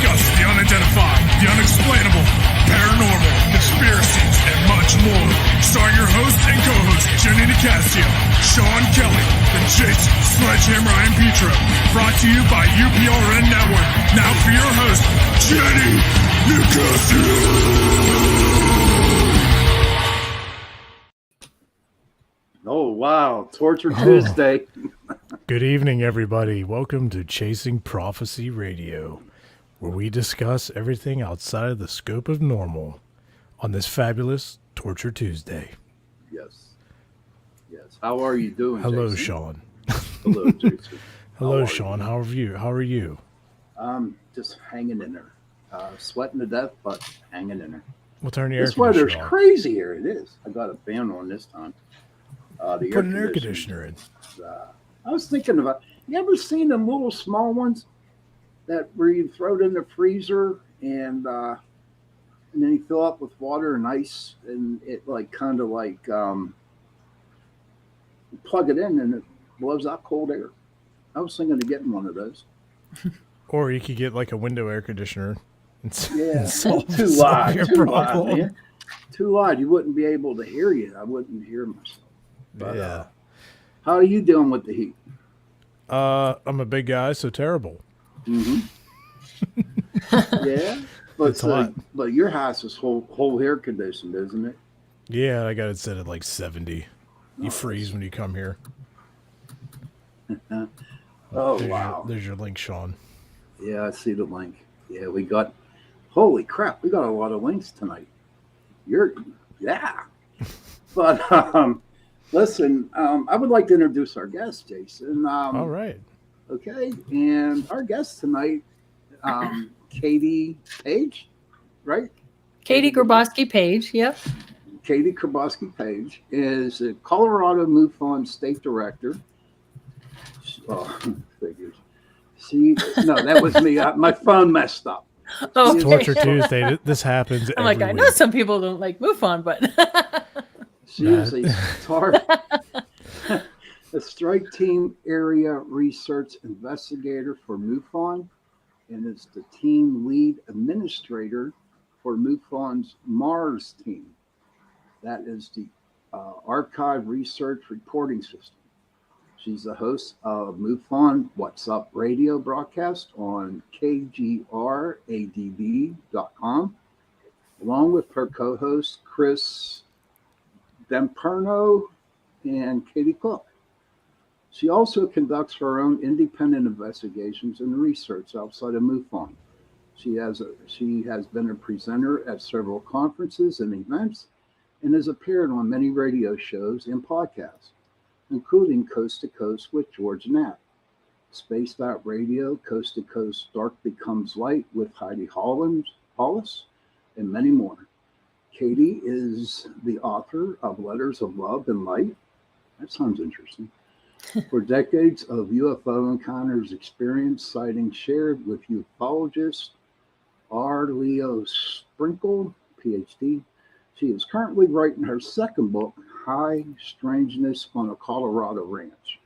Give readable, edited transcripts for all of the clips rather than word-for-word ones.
discuss the unidentified, the unexplainable, paranormal, conspiracies, and much more. Starring your host and co-host, Jenny Nicasio, Sean Kelly, and Jason Sledgehammer and Petro. Brought to you by UPRN Network. Now for your host, Jenny Nicasio. Oh, wow. Torture Tuesday. Good evening, everybody. Welcome to Chasing Prophecy Radio, where we discuss everything outside of the scope of normal on this fabulous Torture Tuesday. Yes. Yes. How are you doing, Hello, Jason? Sean. Hello, Jason. Hello, Sean. How are you? How are you? Just hanging in there. Sweating to death, but hanging in there. We'll turn the air This conditioner weather's on. crazy here. It is. I got a fan on this time. Put an air conditioner in. I was thinking about, you ever seen them little small ones that where you throw it in the freezer and then you fill up with water and ice and it like kind of like plug it in and it blows out cold air. I was thinking of getting one of those. Or you could get like a window air conditioner. Yeah, solve too loud, your too problem. loud, man. Too loud. You wouldn't be able to hear you. I wouldn't hear myself. But, Yeah. how are you doing with the heat? I'm a big guy, so terrible. Mm-hmm. Yeah, but It's hot. But your house is whole air conditioned, isn't it? Yeah, I got it set at like 70. You Nice. freeze when you come here. Oh, There's wow. There's your link, Sean. Yeah, I see the link. Yeah, we got. Holy crap, we got a lot of links tonight. Yeah. But listen, I would like to introduce our guest, Jason. All right. Okay, and our guest tonight, Katie Paige, right? Katie Griboski Paige, yep. Katie Griboski Paige is a Colorado MUFON state director. Oh, figures. No, that was me. My phone messed up. Oh, It's Torture Tuesday. This happens I'm every like, I week. know some people don't like MUFON, but She is a strike team area research investigator for MUFON and is the team lead administrator for MUFON's Mars team. That is the archive research reporting system. She's the host of MUFON What's Up radio broadcast on kgradv.com, along with her co-host Chris Deperno and Katie Cook. She also conducts her own independent investigations and research outside of MUFON. She has been a presenter at several conferences and events and has appeared on many radio shows and podcasts, including Coast to Coast with George Knapp, Spaced Out Radio, Coast to Coast Dark Becomes Light with Heidi Hollis, and many more. Katie is the author of Letters of Love and Light. That sounds interesting. For decades of UFO encounters experience, sightings shared with ufologist R. Leo Sprinkle, PhD. She is currently writing her second book, High Strangeness on a Colorado Ranch,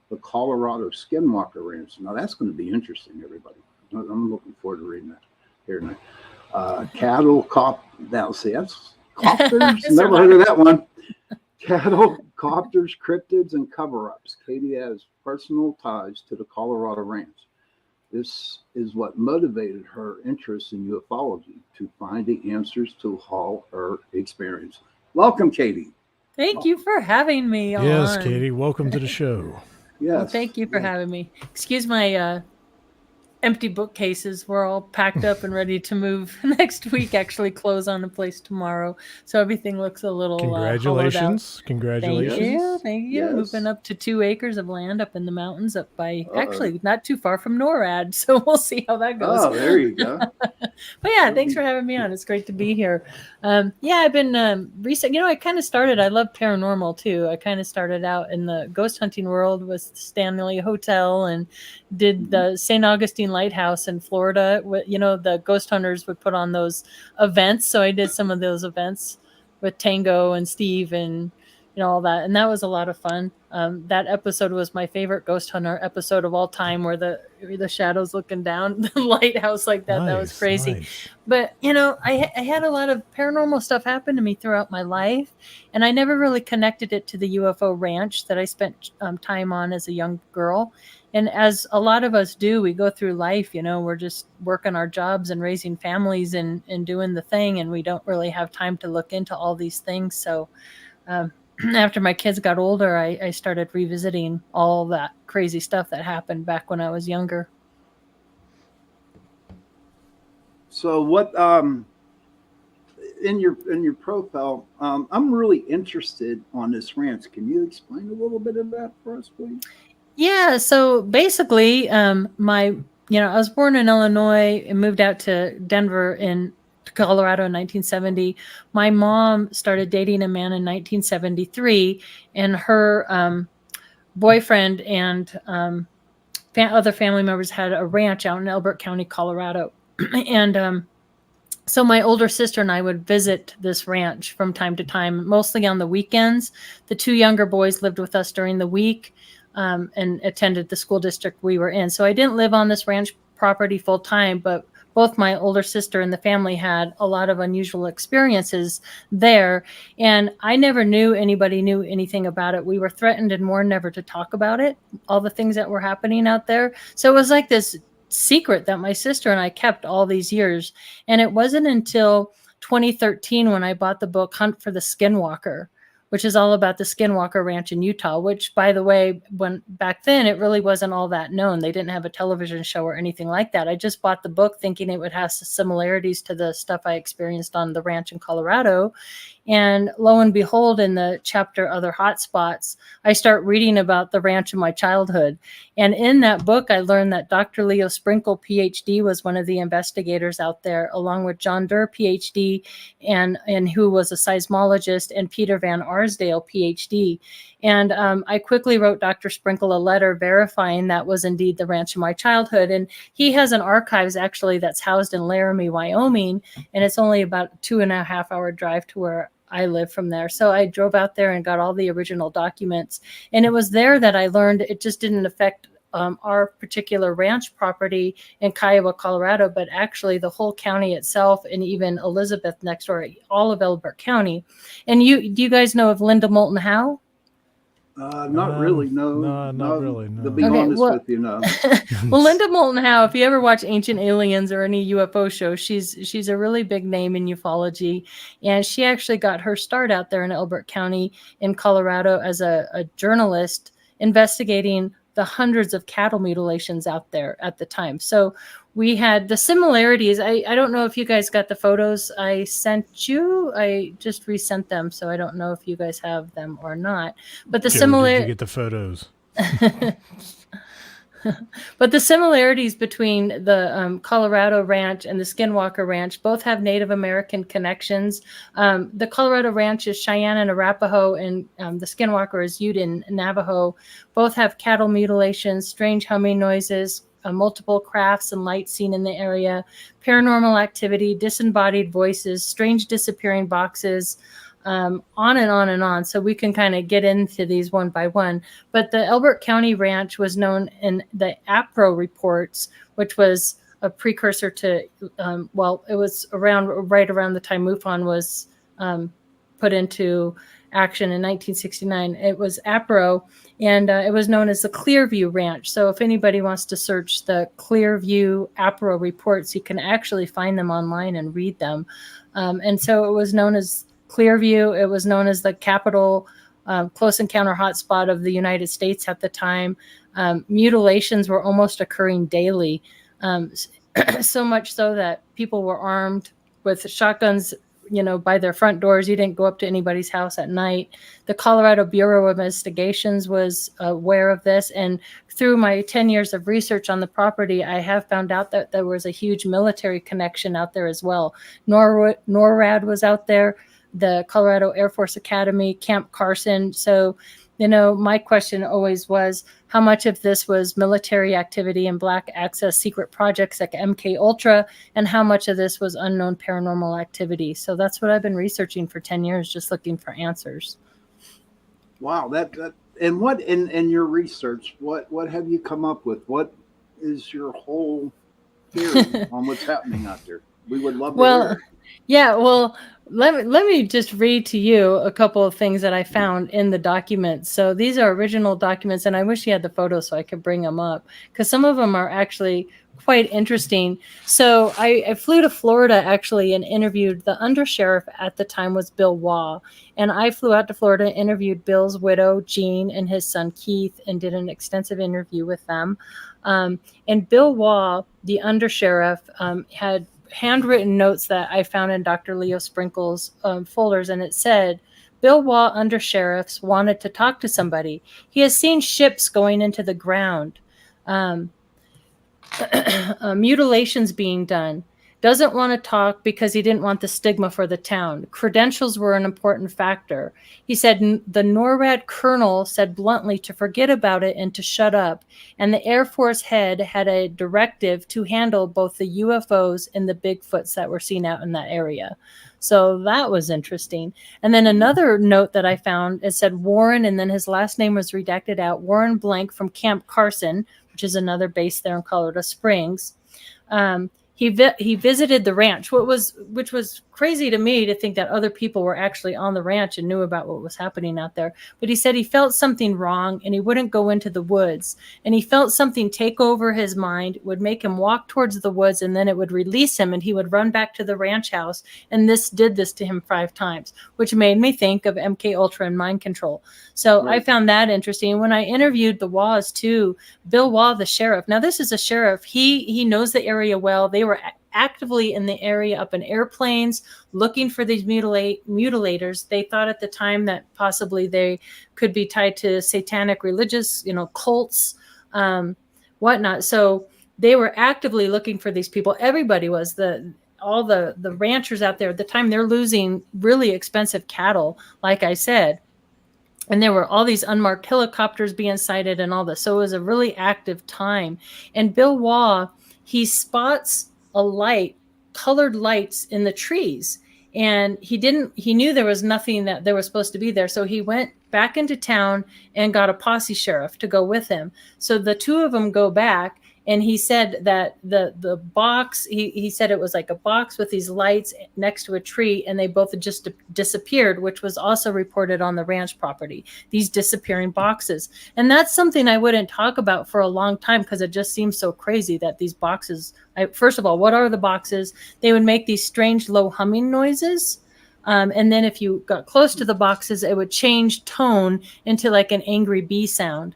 the Colorado Skinwalker Ranch. Now that's going to be interesting, everybody. I'm looking forward to reading that here tonight. Cattle cop. Now, see, that's copters. Never heard of that one. Cattle, copters, cryptids, and cover-ups. Katie has personal ties to the Colorado Ranch. This is what motivated her interest in ufology, to find the answers to all her experience. Welcome, Katie. thank you for having me on. Yes, Katie. Welcome to the show. Yes. Well, thank you for having me. Excuse my empty bookcases. We're all packed up and ready to move next week. Actually, close on the place tomorrow, so everything looks a little Congratulations. Congratulations. Thank you. Yes. Moving up to 2 acres of land up in the mountains, up by actually not too far from NORAD. So we'll see how that goes. Oh, there you go. But yeah, thanks for having me on. It's great to be here. Yeah, I've been recent. I kind of started. I love paranormal too. I kind of started out in the ghost hunting world with Stanley Hotel and did the St. Augustine Lighthouse in Florida. The ghost hunters would put on those events, so I did some of those events with Tango and Steve and all that. And that was a lot of fun. That episode was my favorite ghost hunter episode of all time, where the shadows looking down the lighthouse like that. That was Nice, crazy. nice. But, I had a lot of paranormal stuff happen to me throughout my life, and I never really connected it to the UFO ranch that I spent time on as a young girl. And as a lot of us do, we go through life, we're just working our jobs and raising families and doing the thing, and we don't really have time to look into all these things. So after my kids got older, I started revisiting all that crazy stuff that happened back when I was younger. So what in your profile, I'm really interested on this ranch. Can you explain a little bit of that for us, please? Yeah, so basically, I was born in Illinois and moved out to Denver in Colorado in 1970. My mom started dating a man in 1973, and her boyfriend and other family members had a ranch out in Elbert County, Colorado. And so my older sister and I would visit this ranch from time to time, mostly on the weekends. The two younger boys lived with us during the week. And attended the school district we were in. So I didn't live on this ranch property full time, but both my older sister and the family had a lot of unusual experiences there. And I never knew anybody knew anything about it. We were threatened and warned never to talk about it, all the things that were happening out there. So it was like this secret that my sister and I kept all these years. And it wasn't until 2013 when I bought the book Hunt for the Skinwalker, which is all about the Skinwalker Ranch in Utah, which, by the way, when back then, it really wasn't all that known. They didn't have a television show or anything like that. I just bought the book thinking it would have similarities to the stuff I experienced on the ranch in Colorado. And lo and behold, in the chapter Other Hotspots, I start reading about the ranch in my childhood. And in that book, I learned that Dr. Leo Sprinkle, PhD, was one of the investigators out there, along with John Durr, PhD, and who was a seismologist, and Peter Van Arsdale, PhD. And I quickly wrote Dr. Sprinkle a letter verifying that was indeed the ranch in my childhood. And he has an archives actually that's housed in Laramie, Wyoming, and it's only about a 2.5 hour drive to where I live from there. So I drove out there and got all the original documents. And it was there that I learned it just didn't affect our particular ranch property in Kiowa, Colorado, but actually the whole county itself, and even Elizabeth next door, all of Elbert County. And do you guys know of Linda Moulton Howe? Not really, no. not really, no. To be honest with you, no. Well, Linda Moulton Howe, if you ever watch Ancient Aliens or any UFO show, she's a really big name in ufology. And she actually got her start out there in Elbert County in Colorado as a journalist investigating the hundreds of cattle mutilations out there at the time. So we had the similarities. I don't know if you guys got the photos I sent you. I just resent them, so I don't know if you guys have them or not. But the Did you get the photos? But the similarities between the Colorado Ranch and the Skinwalker Ranch both have Native American connections. The Colorado Ranch is Cheyenne and Arapaho, and the Skinwalker is Ute and Navajo. Both have cattle mutilations, strange humming noises, multiple crafts and lights seen in the area, paranormal activity, disembodied voices, strange disappearing boxes, on and on and on. So we can kind of get into these one by one. But the Elbert County Ranch was known in the APRO reports, which was a precursor to, it was right around the time MUFON was put into action in 1969. It was APRO, and it was known as the Clearview Ranch. So if anybody wants to search the Clearview APRO reports, you can actually find them online and read them. And so it was known as Clearview. It was known as the capital close encounter hotspot of the United States at the time. Mutilations were almost occurring daily, so much so that people were armed with shotguns, by their front doors. You didn't go up to anybody's house at night. The Colorado Bureau of Investigations was aware of this. And through my 10 years of research on the property, I have found out that there was a huge military connection out there as well. NORAD was out there, the Colorado Air Force Academy, Camp Carson. So, my question always was, how much of this was military activity and Black access secret projects like MK Ultra, and how much of this was unknown paranormal activity? So that's what I've been researching for 10 years, just looking for answers. Wow, that and what in your research, what have you come up with? What is your whole theory on what's happening out there? We would love to hear Well, it. yeah, well, let me just read to you a couple of things that I found in the documents. So these are original documents, and I wish you had the photos so I could bring them up, because some of them are actually quite interesting. So I flew to Florida actually and interviewed the undersheriff at the time was Bill Waugh. And I flew out to Florida and interviewed Bill's widow, Jean, and his son, Keith, and did an extensive interview with them. And Bill Waugh, the undersheriff, had handwritten notes that I found in Dr. Leo Sprinkle's folders, and it said, Bill Waugh, undersheriffs, wanted to talk to somebody. He has seen ships going into the ground, mutilations being done. Doesn't want to talk because he didn't want the stigma for the town. Credentials were an important factor. He said the NORAD colonel said bluntly to forget about it and to shut up. And the Air Force head had a directive to handle both the UFOs and the Bigfoots that were seen out in that area. So that was interesting. And then another note that I found, it said Warren, and then his last name was redacted out, Warren Blank from Camp Carson, which is another base there in Colorado Springs. He visited the ranch, which was crazy to me to think that other people were actually on the ranch and knew about what was happening out there. But he said he felt something wrong and he wouldn't go into the woods. And he felt something take over his mind, would make him walk towards the woods, and then it would release him and he would run back to the ranch house. And this did this to him 5 times, which made me think of MK Ultra and mind control. So right. I found that interesting. When I interviewed the Waughs too, Bill Waugh, the sheriff. Now this is a sheriff. He knows the area well. They were actively in the area up in airplanes looking for these mutilators. They thought at the time that possibly they could be tied to satanic religious, cults, whatnot. So they were actively looking for these people. Everybody was. All the ranchers out there at the time, they're losing really expensive cattle, like I said. And there were all these unmarked helicopters being sighted and all this. So it was a really active time. And Bill Waugh, he spots a light, colored lights in the trees. And he knew there was nothing that there was supposed to be there. So he went back into town and got a posse sheriff to go with him. So the two of them go back. And he said that the box, he said it was like a box with these lights next to a tree, and they both just disappeared, which was also reported on the ranch property, these disappearing boxes. And that's something I wouldn't talk about for a long time because it just seems so crazy that these boxes, first of all, what are the boxes? They would make these strange low humming noises. And then if you got close to the boxes, it would change tone into like an angry bee sound.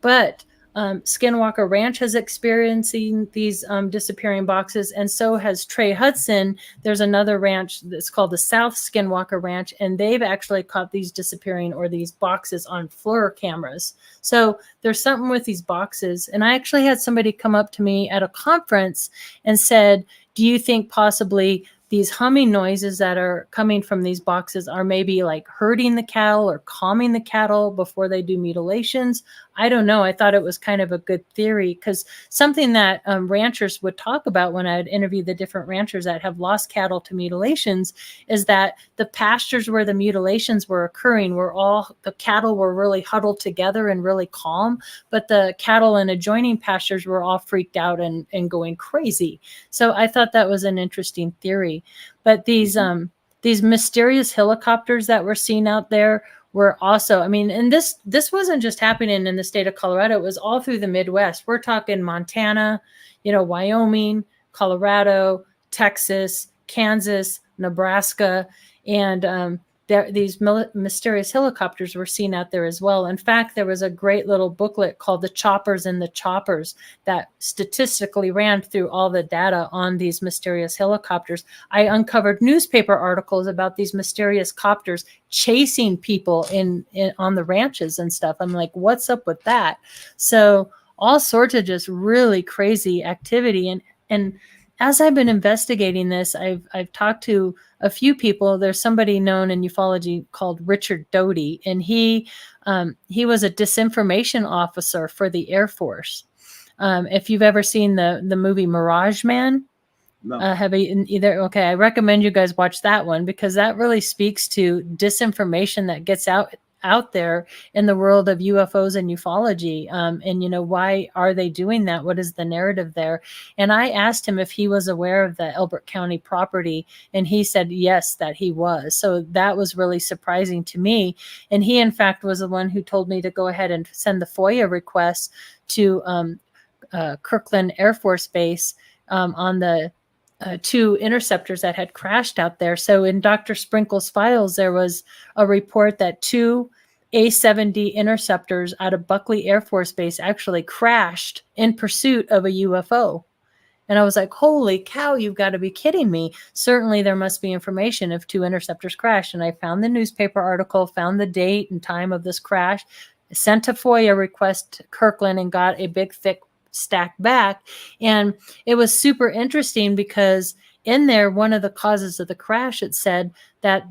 But Skinwalker Ranch has experiencing these disappearing boxes, and so has Trey Hudson. There's another ranch that's called the South Skinwalker Ranch, and they've actually caught these disappearing or these boxes on FLIR cameras. So there's something with these boxes. And I actually had somebody come up to me at a conference and said, do you think possibly these humming noises that are coming from these boxes are maybe like herding the cattle or calming the cattle before they do mutilations? I don't know. I thought it was kind of a good theory because something that ranchers would talk about when I'd interview the different ranchers that have lost cattle to mutilations is that the pastures where the mutilations were occurring the cattle were really huddled together and really calm, but the cattle in adjoining pastures were all freaked out and going crazy. So I thought that was an interesting theory. But these mysterious helicopters that were seen out there were also, and this wasn't just happening in the state of Colorado. It was all through the Midwest. We're talking Montana, Wyoming, Colorado, Texas, Kansas, Nebraska, and these mysterious helicopters were seen out there as well. In fact, there was a great little booklet called The Choppers and the Choppers that statistically ran through all the data on these mysterious helicopters. I uncovered newspaper articles about these mysterious copters chasing people on the ranches and stuff. I'm like, what's up with that? So all sorts of just really crazy activity. And as I've been investigating this, I've talked to a few people. There's somebody known in ufology called Richard Doty, and he was a disinformation officer for the Air Force. If you've ever seen the movie Mirage Man, No. Have you either? Okay, I recommend you guys watch that one because that really speaks to disinformation that gets out out there in the world of UFOs and ufology. And why are they doing that? What is the narrative there? And I asked him if he was aware of the Elbert County property, and he said yes, that he was. So that was really surprising to me. And he, in fact, was the one who told me to go ahead and send the FOIA request to Kirkland Air Force Base on the 2 interceptors that had crashed out there. So in Dr. Sprinkle's files, there was a report that 2 A-7D interceptors out of Buckley Air Force Base actually crashed in pursuit of a UFO. And I was like, holy cow, you've got to be kidding me. Certainly there must be information if 2 interceptors crashed. And I found the newspaper article, found the date and time of this crash, sent a FOIA request to Kirkland, and got a big, thick stack back. And it was super interesting because in there, one of the causes of the crash, it said that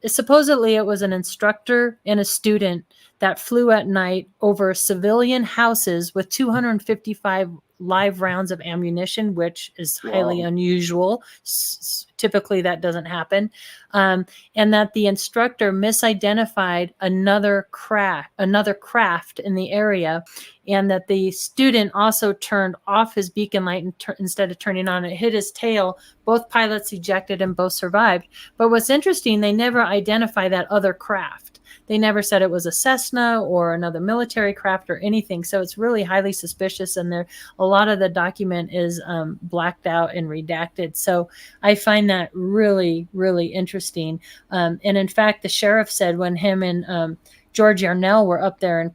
supposedly it was an instructor and a student that flew at night over civilian houses with 255 live rounds of ammunition, which is highly unusual. Typically that doesn't happen. And that the instructor misidentified another craft in the area, and that the student also turned off his beacon light instead of turning on it, hit his tail. Both pilots ejected and both survived. But what's interesting, they never identify that other craft. They never said it was a Cessna or another military craft or anything. So it's really highly suspicious. And a lot of the document is blacked out and redacted. So I find that really, really interesting. And in fact, the sheriff said when him and George Yarnell were up there and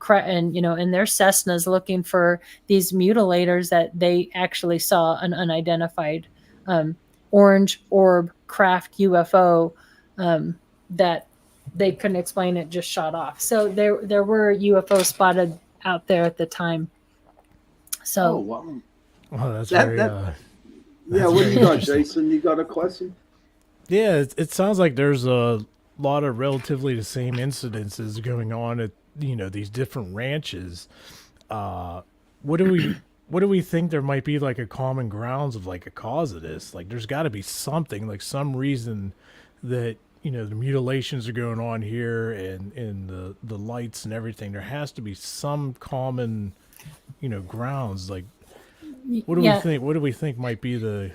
in their Cessnas looking for these mutilators, that they actually saw an unidentified orange orb craft UFO that they couldn't explain, it just shot off. So there were UFOs spotted out there at the time. So, oh wow, Oh, that's that, very. that yeah. What do you got, Jason? You got a question? Yeah, it sounds like there's a lot of relatively the same incidences going on at these different ranches. What do we think there might be like a common grounds of like a cause of this? Like, there's got to be something, like some reason that the mutilations are going on here and the lights and everything. There has to be some common grounds. Like, what do we think? What do we think might be the?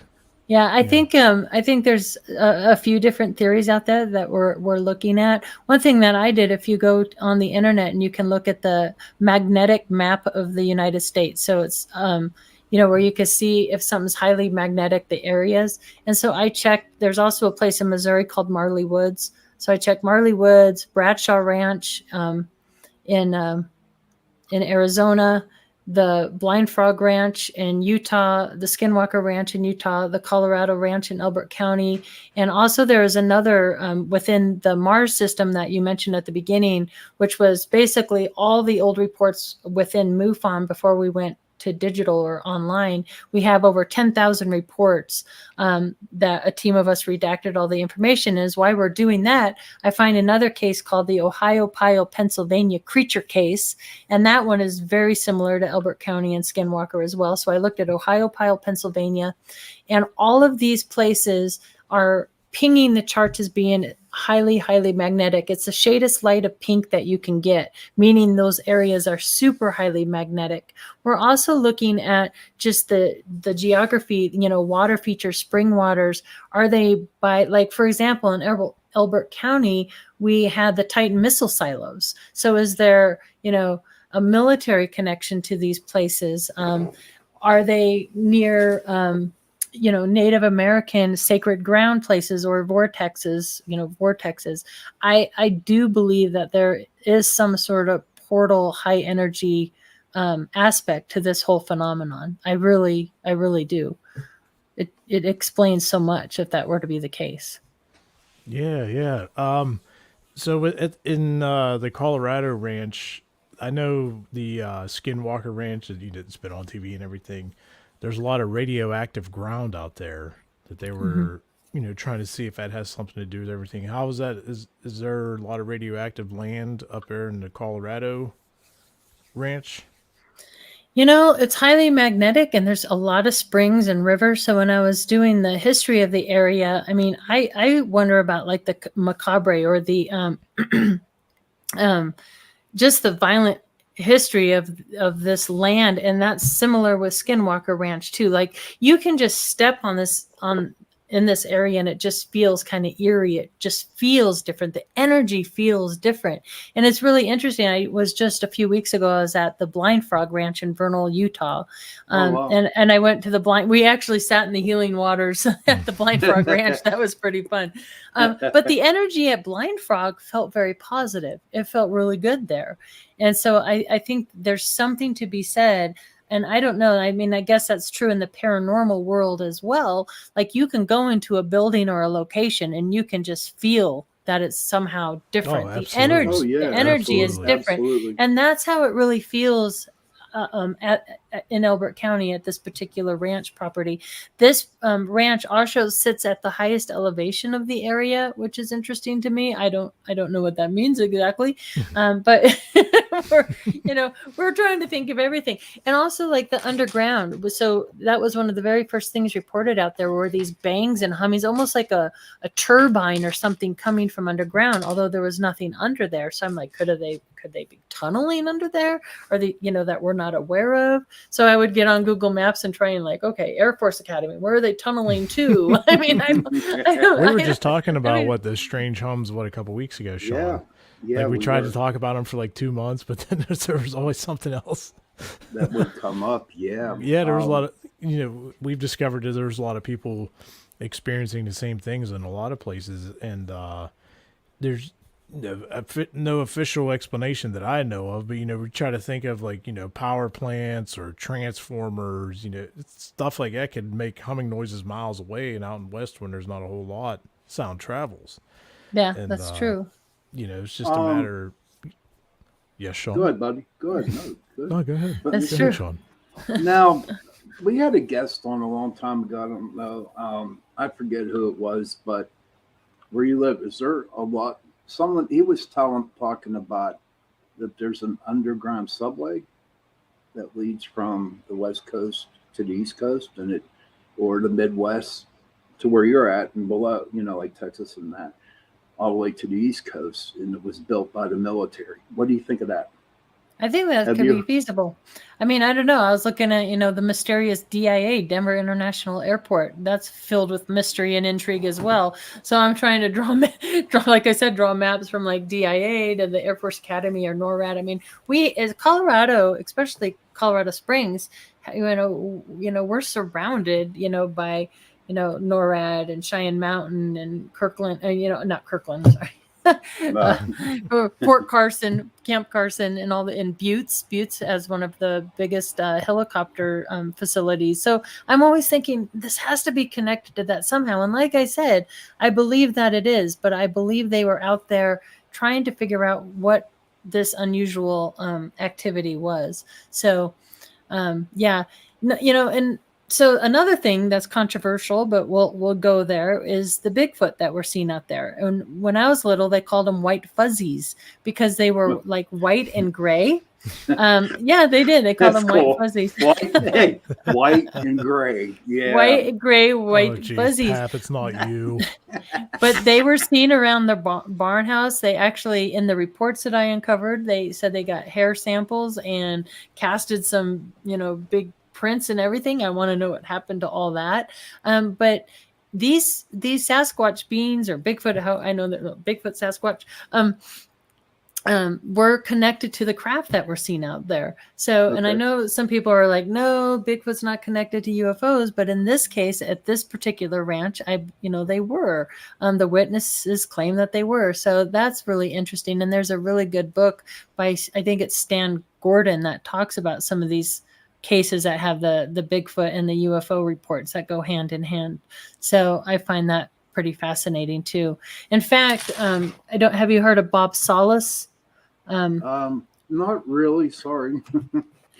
Yeah, I think there's a few different theories out there that we're looking at. One thing that I did, if you go on the internet and you can look at the magnetic map of the United States, so it's where you can see if something's highly magnetic, the areas. And so I checked. There's also a place in Missouri called Marley Woods. So I checked Marley Woods, Bradshaw Ranch in Arizona, the Blind Frog Ranch in Utah, the Skinwalker Ranch in Utah, the Colorado Ranch in Elbert County. And also there is another within the Mars system that you mentioned at the beginning, which was basically all the old reports within MUFON before we went to digital or online. We have over 10,000 reports that a team of us redacted all the information. Is why we're doing that. I find another case called the Ohio-Pyle, Pennsylvania creature case. And that one is very similar to Elbert County and Skinwalker as well. So I looked at Ohio-Pyle, Pennsylvania, and all of these places are pinging the charts as being highly, highly magnetic. It's the shadest light of pink that you can get, meaning those areas are super highly magnetic. We're also looking at just the geography, water features, spring waters. Are they by, like, for example, in Elbert County, we had the Titan missile silos. So is there, a military connection to these places? Are they near, Native American sacred ground places or vortexes, I do believe that there is some sort of portal high energy aspect to this whole phenomenon. I really do. It explains so much if that were to be the case. Yeah. So in the Colorado ranch, I know the Skinwalker Ranch that it's been on TV and everything. There's a lot of radioactive ground out there that they were, trying to see if that has something to do with everything. How is that? Is there a lot of radioactive land up there in the Colorado ranch? It's highly magnetic and there's a lot of springs and rivers. So when I was doing the history of the area, I mean, I wonder about like the macabre or the just the violent history of this land. And that's similar with Skinwalker Ranch too. Like you can just step on in this area and it just feels kind of eerie. It just feels different. The energy feels different. And it's really interesting. I was just a few weeks ago, I was at the Blind Frog Ranch in Vernal, Utah. Wow. And I went to we actually sat in the healing waters at the Blind Frog Ranch. That was pretty fun. But the energy at Blind Frog felt very positive. It felt really good there. And so I think there's something to be said. And I don't know. I mean, I guess that's true in the paranormal world as well. Like you can go into a building or a location and you can just feel that it's somehow different. The energy is different. Absolutely. And that's how it really feels in Elbert County at this particular ranch property. This ranch also sits at the highest elevation of the area, which is interesting to me. I don't know what that means exactly, but we're trying to think of everything. And also like the underground. So that was one of the very first things reported out there were these bangs and hummings, almost like a turbine or something coming from underground, although there was nothing under there. So I'm like, could they be tunneling under there, or that we're not aware of? So I would get on Google Maps and try and like, okay, Air Force Academy, where are they tunneling to? I mean, we were just talking about what the strange hums a couple weeks ago, Sean. Yeah, like we tried to talk about them for like 2 months, but then there was always something else that would come up. Yeah, there was a lot of we've discovered that there's a lot of people experiencing the same things in a lot of places, and there's no official explanation that I know of, but we try to think of like power plants or transformers, stuff like that could make humming noises miles away, and out in west when there's not a whole lot, sound travels. Yeah, and, that's true. It's just a matter. Yes, Sean. Go ahead, buddy. Go ahead. No, good. No, go ahead. That's go true. Ahead, Sean. Now, we had a guest on a long time ago. I don't know. I forget who it was, but where you live, is there a lot? Someone he was talking about that there's an underground subway that leads from the West Coast to the East Coast, or the Midwest to where you're at and below, like Texas and that, all the way to the East Coast, and it was built by the military. What do you think of that? I think that could be feasible. I mean, I don't know. I was looking at, the mysterious DIA, Denver International Airport. That's filled with mystery and intrigue as well. So I'm trying to draw maps from like DIA to the Air Force Academy or NORAD. I mean, we as Colorado, especially Colorado Springs, we're surrounded, by, NORAD and Cheyenne Mountain and Kirkland, not Kirkland, sorry. Fort Carson, Camp Carson, and in Buttes as one of the biggest helicopter facilities. So I'm always thinking this has to be connected to that somehow. And like I said, I believe that it is, but I believe they were out there trying to figure out what this unusual activity was. So, and so another thing that's controversial, but we'll go there, is the Bigfoot that we're seeing out there. And when I was little, they called them white fuzzies because they were like white and gray. Yeah, they did. They called them cool. White fuzzies. White and gray. Yeah. White, gray, white fuzzies. Pap, it's not you. But they were seen around the barn house. They actually, in the reports that I uncovered, they said they got hair samples and casted some, big prints and everything. I want to know what happened to all that. But these Sasquatch beings or Bigfoot, how I know that Bigfoot Sasquatch, were connected to the craft that we're seeing out there. So, okay. And I know some people are like, no, Bigfoot's not connected to UFOs, but in this case, at this particular ranch, they were. The witnesses claim that they were. So that's really interesting. And there's a really good book by, I think it's Stan Gordon, that talks about some of these cases that have the Bigfoot and the UFO reports that go hand in hand. So I find that pretty fascinating too. In fact, have you heard of Bob Solis? Not really. Sorry.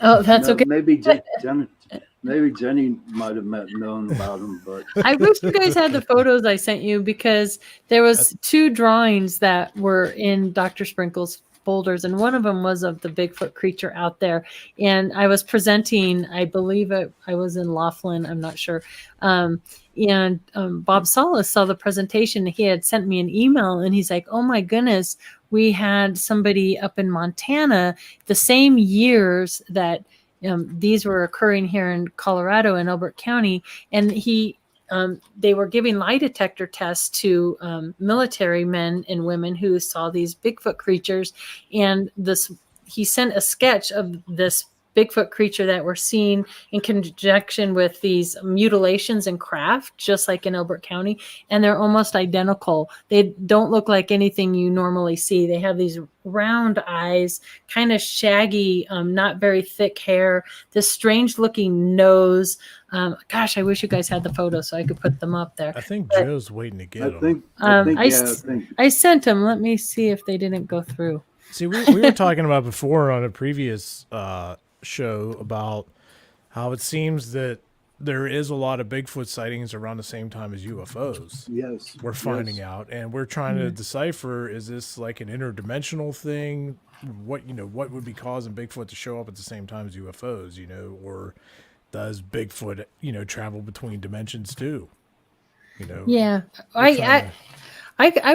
Oh, that's okay. Maybe Jenny might have known about him, but I wish you guys had the photos I sent you, because there was 2 drawings that were in Dr. Sprinkle's folders, and one of them was of the Bigfoot creature out there. And I was presenting, I believe I was in Laughlin, I'm not sure. And Bob Solis saw the presentation. He had sent me an email and he's like, oh my goodness, we had somebody up in Montana the same years that these were occurring here in Colorado in Elbert County, and they were giving lie detector tests to military men and women who saw these Bigfoot creatures, and he sent a sketch of this Bigfoot creature that we're seeing in conjunction with these mutilations and craft, just like in Elbert County, and they're almost identical. They don't look like anything you normally see. They have these round eyes, kind of shaggy, not very thick hair, this strange looking nose. Gosh, I wish you guys had the photos so I could put them up there. I think Joe's waiting to get them. I sent them. Let me see if they didn't go through. See, we were talking about before on a previous show about how it seems that there is a lot of Bigfoot sightings around the same time as UFOs. Yes. We're finding out, and we're trying to decipher, is this like an interdimensional thing? What would be causing Bigfoot to show up at the same time as UFOs, or does Bigfoot, travel between dimensions too? Yeah. I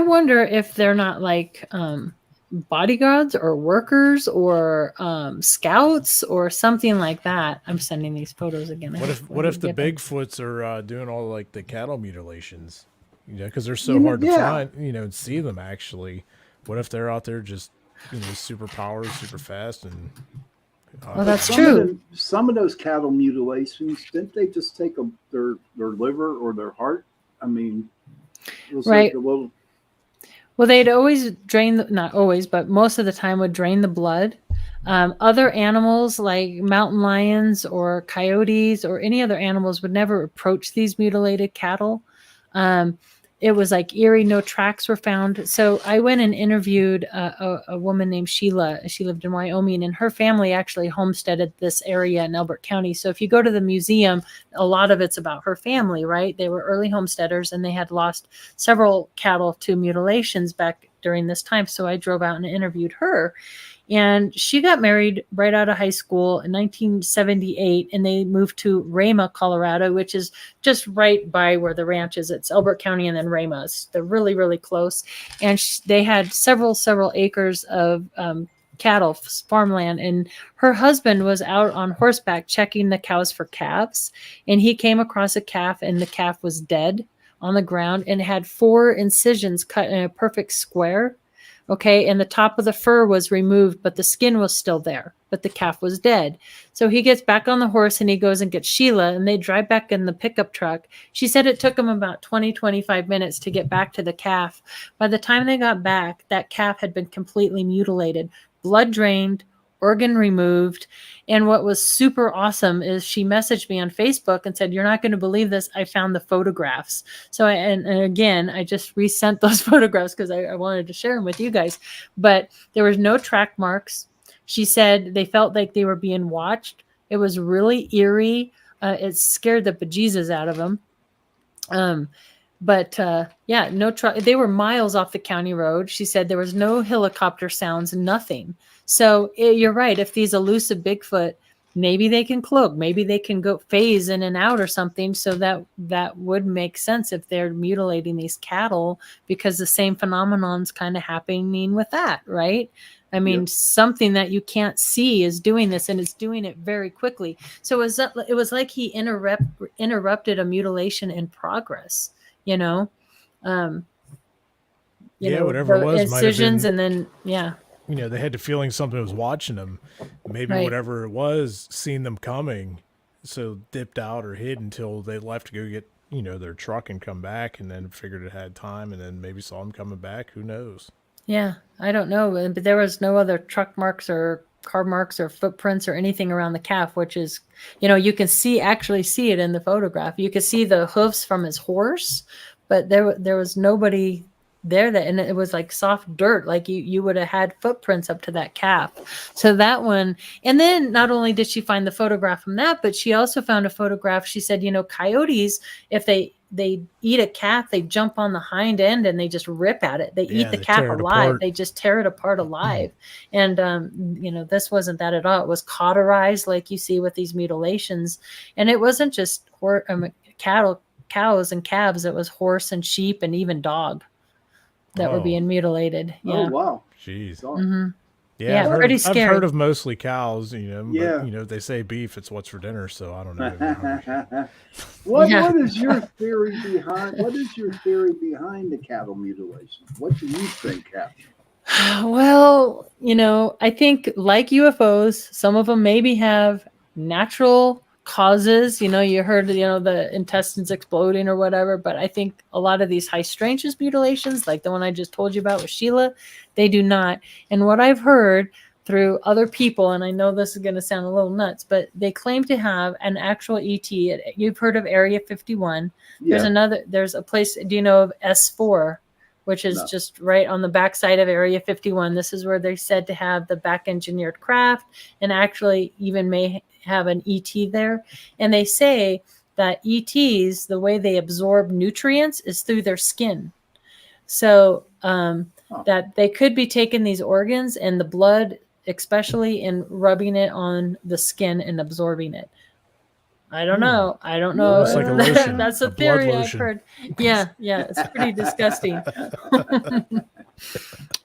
wonder if they're not like bodyguards or workers or scouts or something like that. I'm sending these photos again. What if the Bigfoots are doing all like the cattle mutilations? Because they're so hard to find, and see them actually. What if they're out there just, super powered, super fast, and well, that's true. Some of those cattle mutilations, didn't they just take their liver or their heart? I mean, it was right. like a little. Well, they'd always not always, but most of the time would drain the blood. Other animals like mountain lions or coyotes or any other animals would never approach these mutilated cattle. It was like eerie, no tracks were found. So I went and interviewed a woman named Sheila. She lived in Wyoming, and her family actually homesteaded this area in Elbert County. So if you go to the museum, a lot of it's about her family, right? They were early homesteaders, and they had lost several cattle to mutilations back during this time. So I drove out and interviewed her. And she got married right out of high school in 1978, and they moved to Rama, Colorado, which is just right by where the ranch is. It's Elbert County and then Rama. They're really, really close. And they had several acres of cattle, farmland. And her husband was out on horseback checking the cows for calves. And he came across a calf, and the calf was dead on the ground and had 4 incisions cut in a perfect square. Okay, and the top of the fur was removed, but the skin was still there, but the calf was dead. So he gets back on the horse and he goes and gets Sheila, and they drive back in the pickup truck. She said it took them about 25 minutes to get back to the calf. By the time they got back, that calf had been completely mutilated, blood drained, organ removed. And what was super awesome is she messaged me on Facebook and said, "You're not going to believe this. I found the photographs." So and again, I just resent those photographs because I wanted to share them with you guys. But there was no track marks. She said they felt like they were being watched. It was really eerie. It scared the bejesus out of them. No truck. They were miles off the county road. She said there was no helicopter sounds, nothing. So you're right. If these elusive Bigfoot, maybe they can cloak, maybe they can go phase in and out or something. So that would make sense if they're mutilating these cattle, because the same phenomenon's kind of happening with that, right? I mean, something that you can't see is doing this, and it's doing it very quickly. So it was like he interrupted a mutilation in progress. Whatever it was, incisions, and then they had the feeling something was watching them. Maybe whatever it was, seen them coming, so dipped out or hid until they left to go get their truck and come back, and then figured it had time, and then maybe saw them coming back. Who knows? Yeah, I don't know, but there was no other truck marks or car marks or footprints or anything around the calf, which is, you can actually see it in the photograph. You could see the hoofs from his horse, but there was nobody there, and it was like soft dirt, like you would have had footprints up to that calf. So that one, and then not only did she find the photograph from that, but she also found a photograph. She said, coyotes, if they eat a calf, they jump on the hind end and they just rip at it. They eat the calf alive. They just tear it apart alive. And, this wasn't that at all. It was cauterized like you see with these mutilations. And it wasn't just cows and calves. It was horse and sheep and even dog that were being mutilated. Yeah. Oh, wow. Jeez. Mhm. Yeah, Yeah, pretty I've scary. heard of mostly cows, Yeah. but they say beef, it's what's for dinner, so I don't know. What Yeah. is your theory behind the cattle mutilation? What do you think happened? Well, I think like UFOs, some of them maybe have natural causes. You heard, the intestines exploding or whatever, but I think a lot of these high strangeness mutilations, like the one I just told you about with Sheila, they do not. And what I've heard through other people, and I know this is going to sound a little nuts, but they claim to have an actual ET. You've heard of Area 51. Yeah. There's a place, do you know of S4? Which is No. just right on the backside of Area 51. This is where they're said to have the back engineered craft and actually even may have an ET there. And they say that ETs, the way they absorb nutrients is through their skin. So that they could be taking these organs and the blood, especially, and rubbing it on the skin and absorbing it. I don't know. I don't know. Almost like a lotion, That's a a blood theory I've lotion. heard. Yeah, it's pretty disgusting.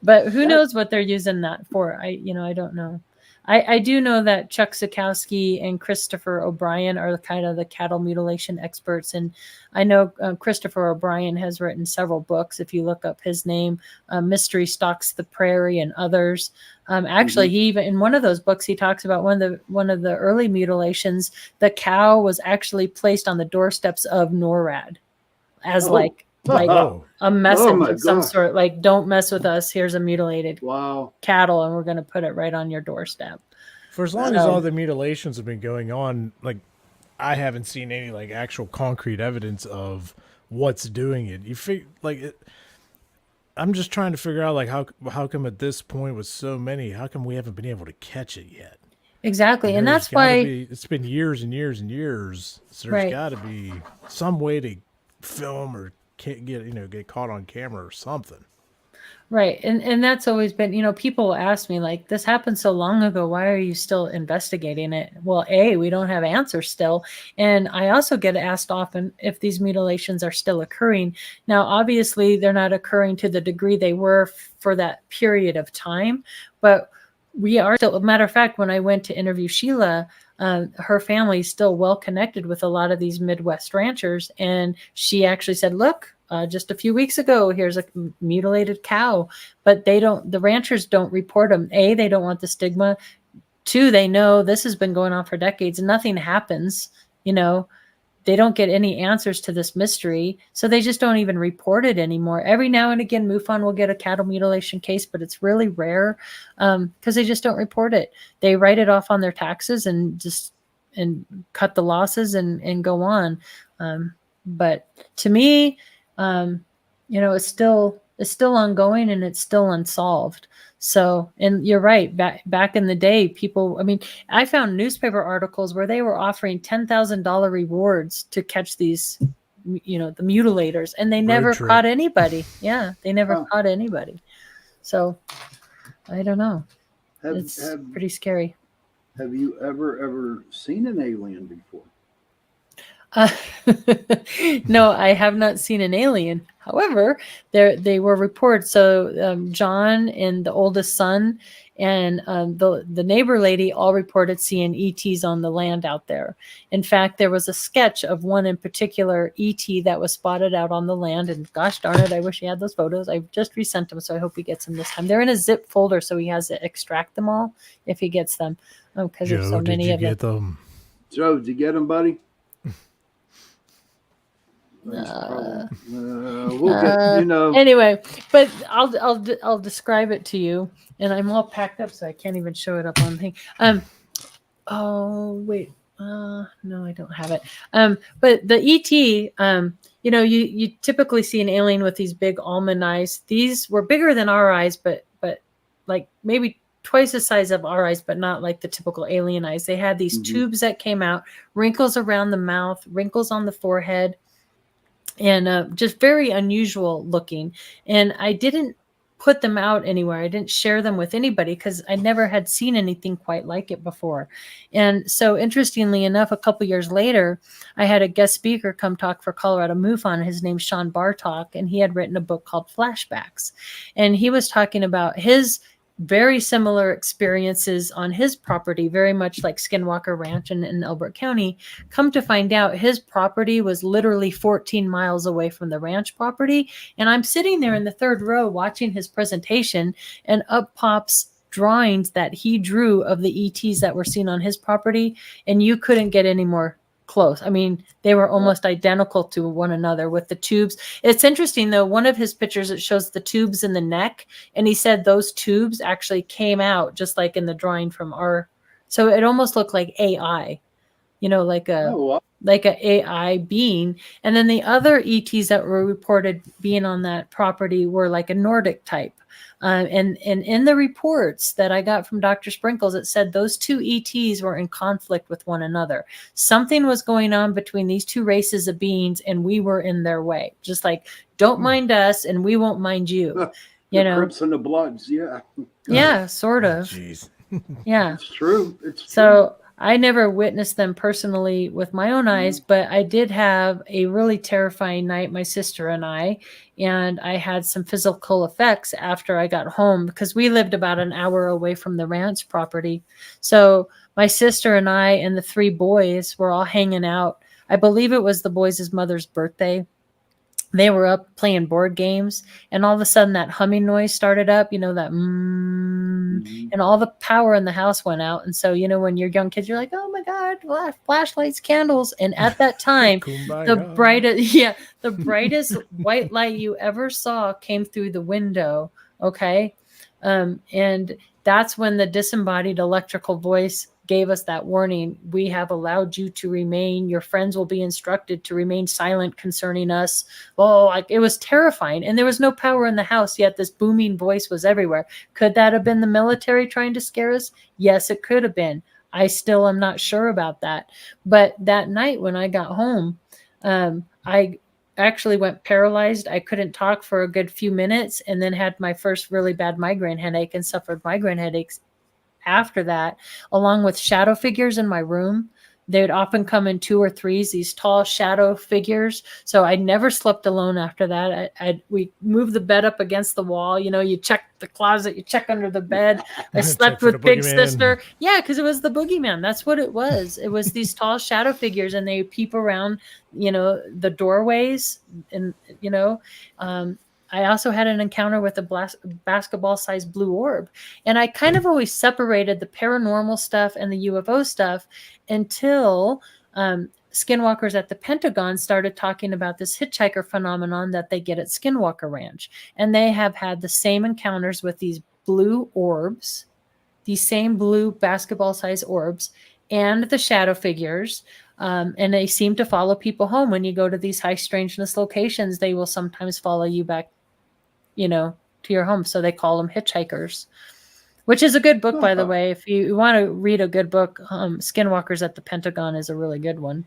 But who knows what they're using that for? I don't know. I do know that Chuck Sikowski and Christopher O'Brien are kind of the cattle mutilation experts, and I know Christopher O'Brien has written several books. If you look up his name, Mystery Stalks the Prairie and others. Actually, he even in one of those books he talks about one of the early mutilations. The cow was actually placed on the doorsteps of NORAD as like Oh. a message my of some gosh. sort, like, don't mess with us. Here's a mutilated Wow. cattle, and we're going to put it right on your doorstep. For as long as all the mutilations have been going on, like I haven't seen any like actual concrete evidence of what's doing it. I'm just trying to figure out like how come at this point with so many, how come we haven't been able to catch it yet? Exactly, and There's that's why it's been years and years and years. So there's got to be some way to film or get caught on camera or something. Right. And that's always been, people ask me like, this happened so long ago, why are you still investigating it? Well, we don't have answers still. And I also get asked often if these mutilations are still occurring. Now, obviously they're not occurring to the degree they were for that period of time, but we are still, a matter of fact, when I went to interview Sheila, her family is still well connected with a lot of these Midwest ranchers. And she actually said, look, just a few weeks ago, here's a mutilated cow, but the ranchers don't report them. A, they don't want the stigma. Two, they know this has been going on for decades and nothing happens. They don't get any answers to this mystery. So they just don't even report it anymore. Every now and again, MUFON will get a cattle mutilation case, but it's really rare because they just don't report it. They write it off on their taxes and cut the losses and go on. But to me, it's still ongoing and it's still unsolved. So, and you're right, back in the day, people, I found newspaper articles where they were offering $10,000 rewards to catch these, the mutilators, and they never caught anybody. Yeah, they never caught anybody. So, I don't know. It's pretty scary. Have you ever seen an alien before? No, I have not seen an alien. However, they were reports. So John and the oldest son and the neighbor lady all reported seeing ETs on the land out there. In fact, there was a sketch of one in particular ET that was spotted out on the land. And gosh darn it, I wish he had those photos. I just resent them, so I hope he gets them this time. They're in a zip folder, so he has to extract them all if he gets them. Because there's so many of them. Joe, did you get them, buddy? Anyway, but I'll describe it to you, and I'm all packed up, so I can't even show it up on the thing. Oh wait, no, I don't have it. But the ET, you typically see an alien with these big almond eyes. These were bigger than our eyes, but like maybe twice the size of our eyes, but not like the typical alien eyes. They had these tubes that came out, wrinkles around the mouth, wrinkles on the forehead. And just very unusual looking. And I didn't put them out anywhere. I didn't share them with anybody because I never had seen anything quite like it before. And so interestingly enough, a couple years later, I had a guest speaker come talk for Colorado MUFON. His name's Sean Bartok, and he had written a book called Flashbacks. And he was talking about his very similar experiences on his property, very much like Skinwalker Ranch in Elbert County. Come to find out, his property was literally 14 miles away from the ranch property. And I'm sitting there in the third row watching his presentation, and up pops drawings that he drew of the ETs that were seen on his property. And you couldn't get any more close. I mean, they were almost identical to one another with the tubes. It's interesting though, one of his pictures, it shows the tubes in the neck, and he said those tubes actually came out just like in the drawing from our, so it almost looked like AI, like a AI being. And then the other ETs that were reported being on that property were like a Nordic type. And in the reports that I got from Dr. Sprinkles, it said those two ETs were in conflict with one another. Something was going on between these two races of beings, and we were in their way. Just like, don't mind us, and we won't mind you. The Crips and the Bloods, yeah. Yeah, sort of. Jeez. Yeah. It's true. It's true. So I never witnessed them personally with my own eyes, but I did have a really terrifying night, my sister and I had some physical effects after I got home because we lived about an hour away from the ranch property. So my sister and I and the three boys were all hanging out. I believe it was the boys' mother's birthday. They were up playing board games, and all of a sudden that humming noise started up, that and all the power in the house went out. And so, when you're young kids, you're like, oh my God, flashlights, candles. And at that time, the brightest white light you ever saw came through the window. Okay. And that's when the disembodied electrical voice gave us that warning. We have allowed you to remain. Your friends will be instructed to remain silent concerning us. Oh, it was terrifying. And there was no power in the house, yet this booming voice was everywhere. Could that have been the military trying to scare us? Yes, it could have been. I still am not sure about that. But that night when I got home, I actually went paralyzed. I couldn't talk for a good few minutes, and then had my first really bad migraine headache and suffered migraine headaches after that, along with shadow figures in my room. They would often come in 2 or 3s, these tall shadow figures. So I never slept alone after that. We moved the bed up against the wall. You check the closet, you check under the bed. I slept with Big Sister. Yeah, because it was the boogeyman. That's what it was. It was these tall shadow figures, and they peep around, the doorways. And, I also had an encounter with a basketball-sized blue orb. And I kind of always separated the paranormal stuff and the UFO stuff until skinwalkers at the Pentagon started talking about this hitchhiker phenomenon that they get at Skinwalker Ranch. And they have had the same encounters with these blue orbs, these same blue basketball-sized orbs, and the shadow figures. And they seem to follow people home. When you go to these high strangeness locations, they will sometimes follow you back, to your home. So they call them hitchhikers, which is a good book, by the way. If you want to read a good book, Skinwalkers at the Pentagon is a really good one.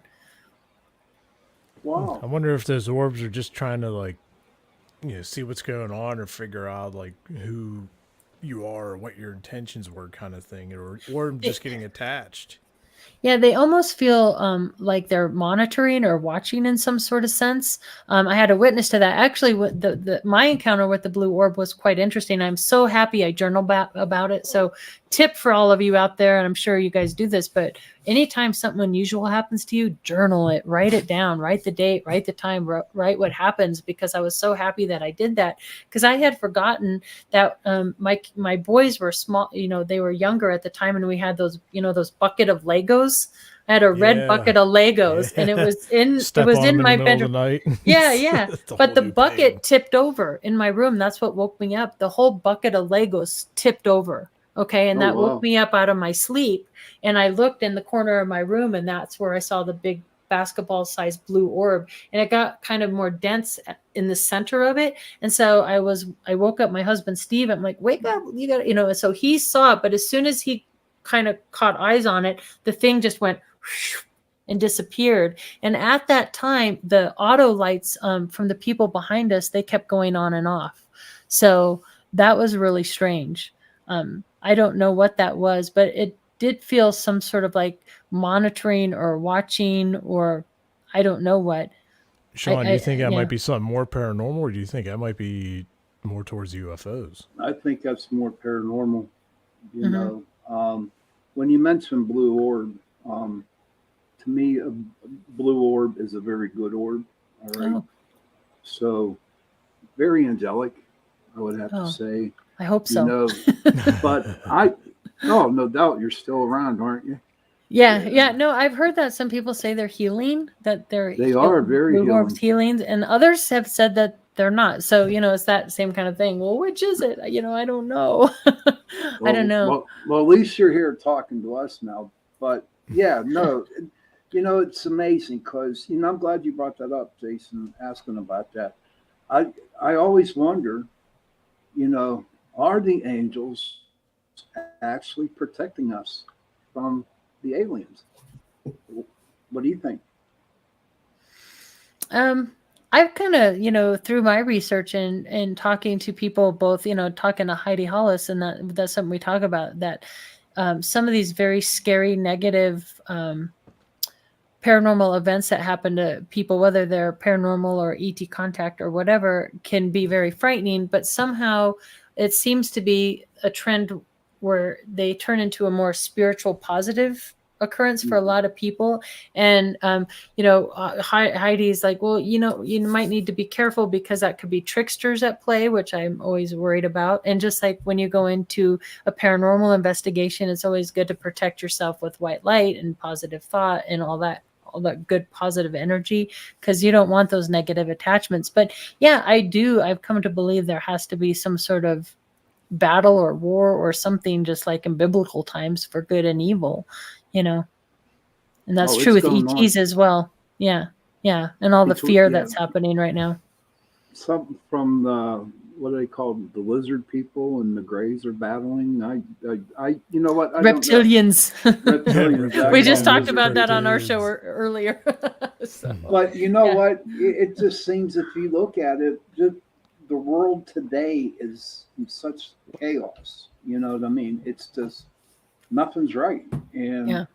Wow. I wonder if those orbs are just trying to see what's going on, or figure out who you are or what your intentions were, kind of thing, or just getting attached. Yeah, they almost feel like they're monitoring or watching in some sort of sense. I had a witness to that. Actually, my encounter with the blue orb was quite interesting. I'm so happy I journaled about it. So tip for all of you out there, and I'm sure you guys do this, but anytime something unusual happens to you, journal it, write it down, write the date, write the time, write what happens, because I was so happy that I did that, because I had forgotten that my boys were small, they were younger at the time, and we had those, those bucket of Legos. I had a red bucket of Legos, and it was in my bedroom. Yeah. But the bucket tipped over in my room. That's what woke me up. The whole bucket of Legos tipped over. Okay. And that woke me up out of my sleep. And I looked in the corner of my room, and that's where I saw the big basketball sized blue orb. And it got kind of more dense in the center of it. And so I woke up my husband, Steve. I'm like, wake up, you got, so he saw it. But as soon as he kind of caught eyes on it, the thing just went and disappeared. And at that time, the auto lights from the people behind us, they kept going on and off. So that was really strange. I don't know what that was, but it did feel some sort of like monitoring or watching, or I don't know what. Sean, do you think that Yeah. might be something more paranormal, or do you think that might be more towards UFOs? I think that's more paranormal. You Mhm. know, when you mention blue orb, to me, a blue orb is a very good orb. All right. Oh, So very angelic, I would have to oh, say. I hope You so. know, but oh, no doubt you're still around, aren't you? Yeah. No, I've heard that some people say they're healing, that they're They are very blue orbs healing. healing, and others have said that they're not. So, it's that same kind of thing. Well, which is it? I don't know. I don't know. Well, at least you're here talking to us now. But yeah, no, it's amazing because I'm glad you brought that up, Jason, asking about that. I I always wonder, are the angels actually protecting us from the aliens? What do you think? I've kind of, through my research and talking to people, both, talking to Heidi Hollis, and that's something we talk about, that some of these very scary, negative paranormal events that happen to people, whether they're paranormal or ET contact or whatever, can be very frightening, but somehow it seems to be a trend where they turn into a more spiritual, positive occurrence for a lot of people. And Heidi's like, well, you might need to be careful because that could be tricksters at play, which I'm always worried about. And just like when you go into a paranormal investigation, it's always good to protect yourself with white light and positive thought and all that good positive energy, because you don't want those negative attachments. But yeah, I've come to believe there has to be some sort of battle or war or something, just like in biblical times, for good and evil, and that's Oh, true it's with going on ETs as well. Yeah, and all the between, fear yeah, that's happening right now. some from what do they call them? The lizard people and the Greys are battling. You know what? I don't know. Reptilians. Reptilians. We I just call them talked lizard about that people. on our show cryptids. earlier. So, But you know yeah. what? It just seems, if you look at it, just the world today is in such chaos. You know what I mean? It's just nothing's right, and Yeah.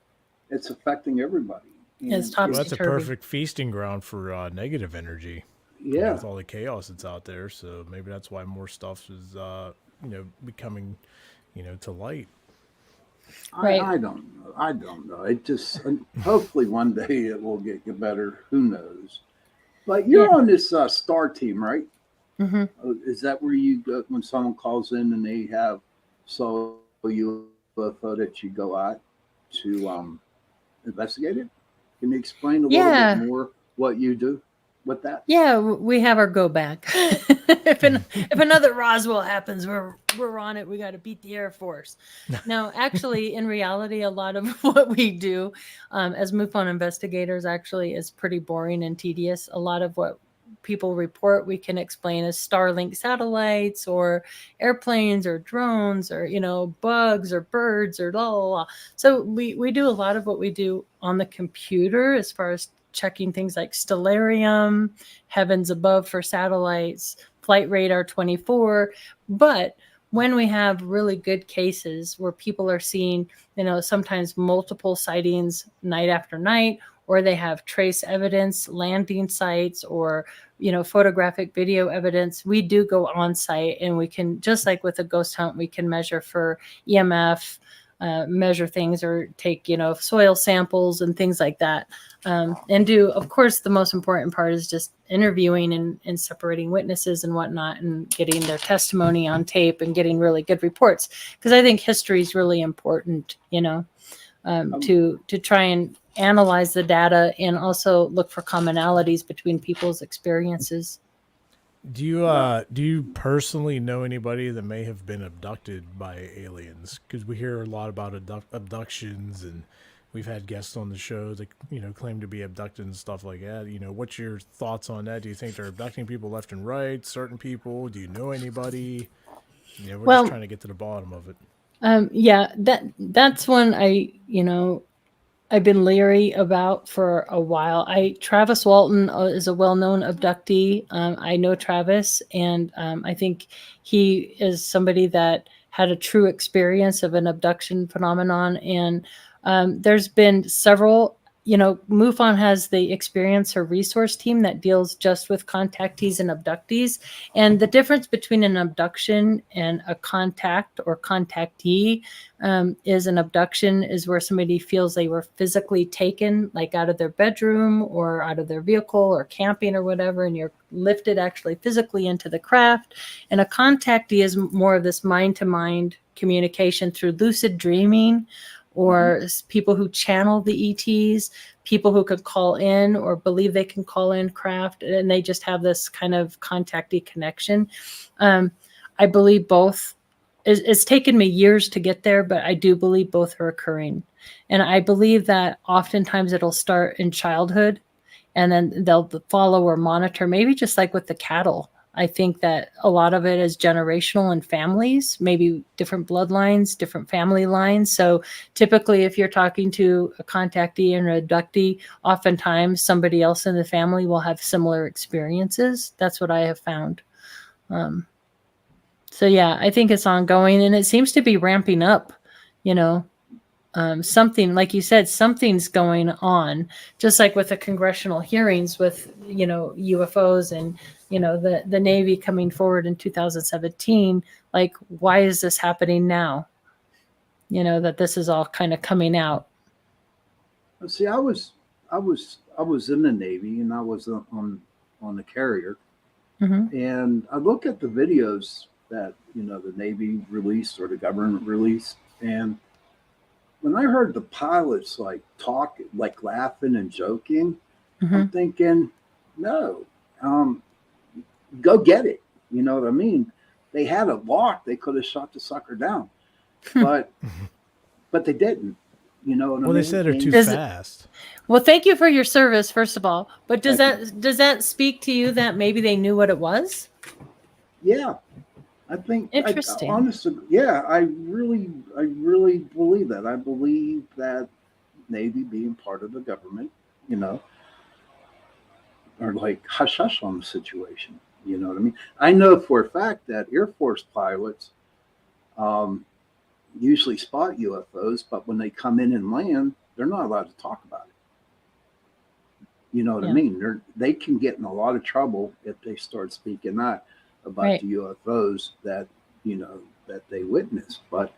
it's affecting everybody. It's And Well, that's it's a topsy-turvy. perfect feasting ground for negative energy. yeah, With all the chaos that's out there, so maybe that's why more stuff is becoming to light. Right. I don't know. I don't know. It just hopefully one day it will get better. Who knows? But Yeah. you're on this star team, right? Hmm. Is that where you go when someone calls in and they have UFO that you go out to investigate it? Can you explain a little bit Yeah. more what you do with that? Yeah, we have our go back. If another Roswell happens, we're on it. We got to beat the Air Force. Now, actually, in reality, a lot of what we do as MUFON investigators actually is pretty boring and tedious. A lot of what people report we can explain as Starlink satellites or airplanes or drones or bugs or birds or blah, blah, blah. So we do a lot of what we do on the computer as far as checking things like stellarium, heavens above for satellites, flight radar 24. But when we have really good cases where people are seeing, sometimes multiple sightings night after night, or they have trace evidence, landing sites, or photographic video evidence, we do go on site, and we can, just like with a ghost hunt, we can measure for EMF, measure things, or take soil samples and things like that, and do, of course, the most important part is just interviewing and separating witnesses and whatnot, and getting their testimony on tape and getting really good reports, because I think history is really important, to try and analyze the data and also look for commonalities between people's experiences. Do you personally know anybody that may have been abducted by aliens? Because we hear a lot about abductions, and we've had guests on the show that claim to be abducted and stuff like that. What's your thoughts on that? Do you think they're abducting people left and right? Certain people? Do you know anybody? We're Well, just trying to get to the bottom of it. yeah, that's one I've been leery about for a while. Travis Walton is a well-known abductee. I know Travis, and I think he is somebody that had a true experience of an abduction phenomenon. And there's been several. MUFON has the experience or resource team that deals just with contactees and abductees. And the difference between an abduction and a contact or contactee is an abduction is where somebody feels they were physically taken, like out of their bedroom or out of their vehicle or camping or whatever, and you're lifted actually physically into the craft. And a contactee is more of this mind-to-mind communication through lucid dreaming, or people who channel the ETs, people who could call in or believe they can call in craft, and they just have this kind of contactee connection. I believe both. It's taken me years to get there, but I do believe both are occurring. And I believe that oftentimes it'll start in childhood, and then they'll follow or monitor, maybe just like with the cattle. I think that a lot of it is generational in families, maybe different bloodlines, different family lines. So typically, if you're talking to a contactee and an abductee, oftentimes somebody else in the family will have similar experiences. That's what I have found. So yeah, I think it's ongoing, and it seems to be ramping up. Something, like you said, something's going on, just like with the congressional hearings with, UFOs and, the Navy coming forward in 2017. Like, why is this happening now? That this is all kind of coming out. See, I was in the Navy, and I was on the carrier, and I look at the videos that the Navy released or the government released, and when I heard the pilots talk, laughing and joking, I'm thinking, no, go get it. You know what I mean? They had it locked. They could have shot the sucker down, but they didn't. You know what I mean? Well, they said they're too fast. Well, thank you for your service, first of all. But does that speak to you that maybe they knew what it was? Yeah. I think interesting. Honestly, yeah, I really believe that. I believe that Navy being part of the government, are like hush hush on the situation. You know what I mean? I know for a fact that Air Force pilots usually spot UFOs, but when they come in and land, they're not allowed to talk about it. You know what I mean? They can get in a lot of trouble if they start speaking out about the UFOs that they witnessed. But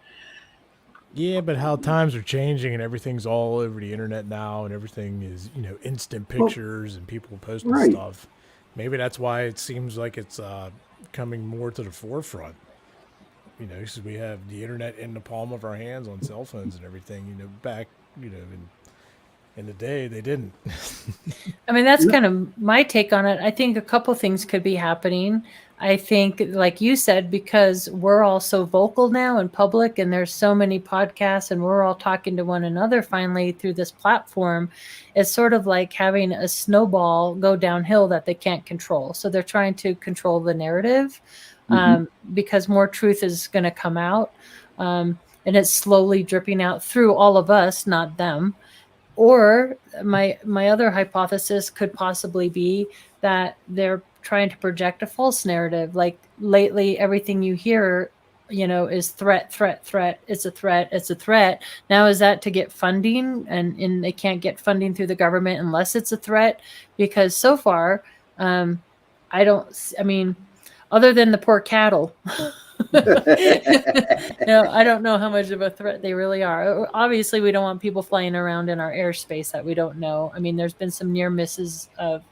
but how times are changing and everything's all over the internet now, and everything is instant pictures and people posting stuff. Maybe that's why it seems like it's coming more to the forefront. Because we have the internet in the palm of our hands on cell phones and everything. Back in the day, they didn't. I mean, that's kind of my take on it. I think a couple things could be happening. I think, like you said, because we're all so vocal now in public, and there's so many podcasts, and we're all talking to one another finally through this platform, it's sort of like having a snowball go downhill that they can't control. So they're trying to control the narrative because more truth is going to come out, and it's slowly dripping out through all of us, not them. Or my other hypothesis could possibly be that they're trying to project a false narrative. Like lately, everything you hear, is threat. It's a threat. Now, is that to get funding? And they can't get funding through the government unless it's a threat? Because so far, other than the poor cattle, I don't know how much of a threat they really are. Obviously, we don't want people flying around in our airspace that we don't know. I mean, there's been some near misses of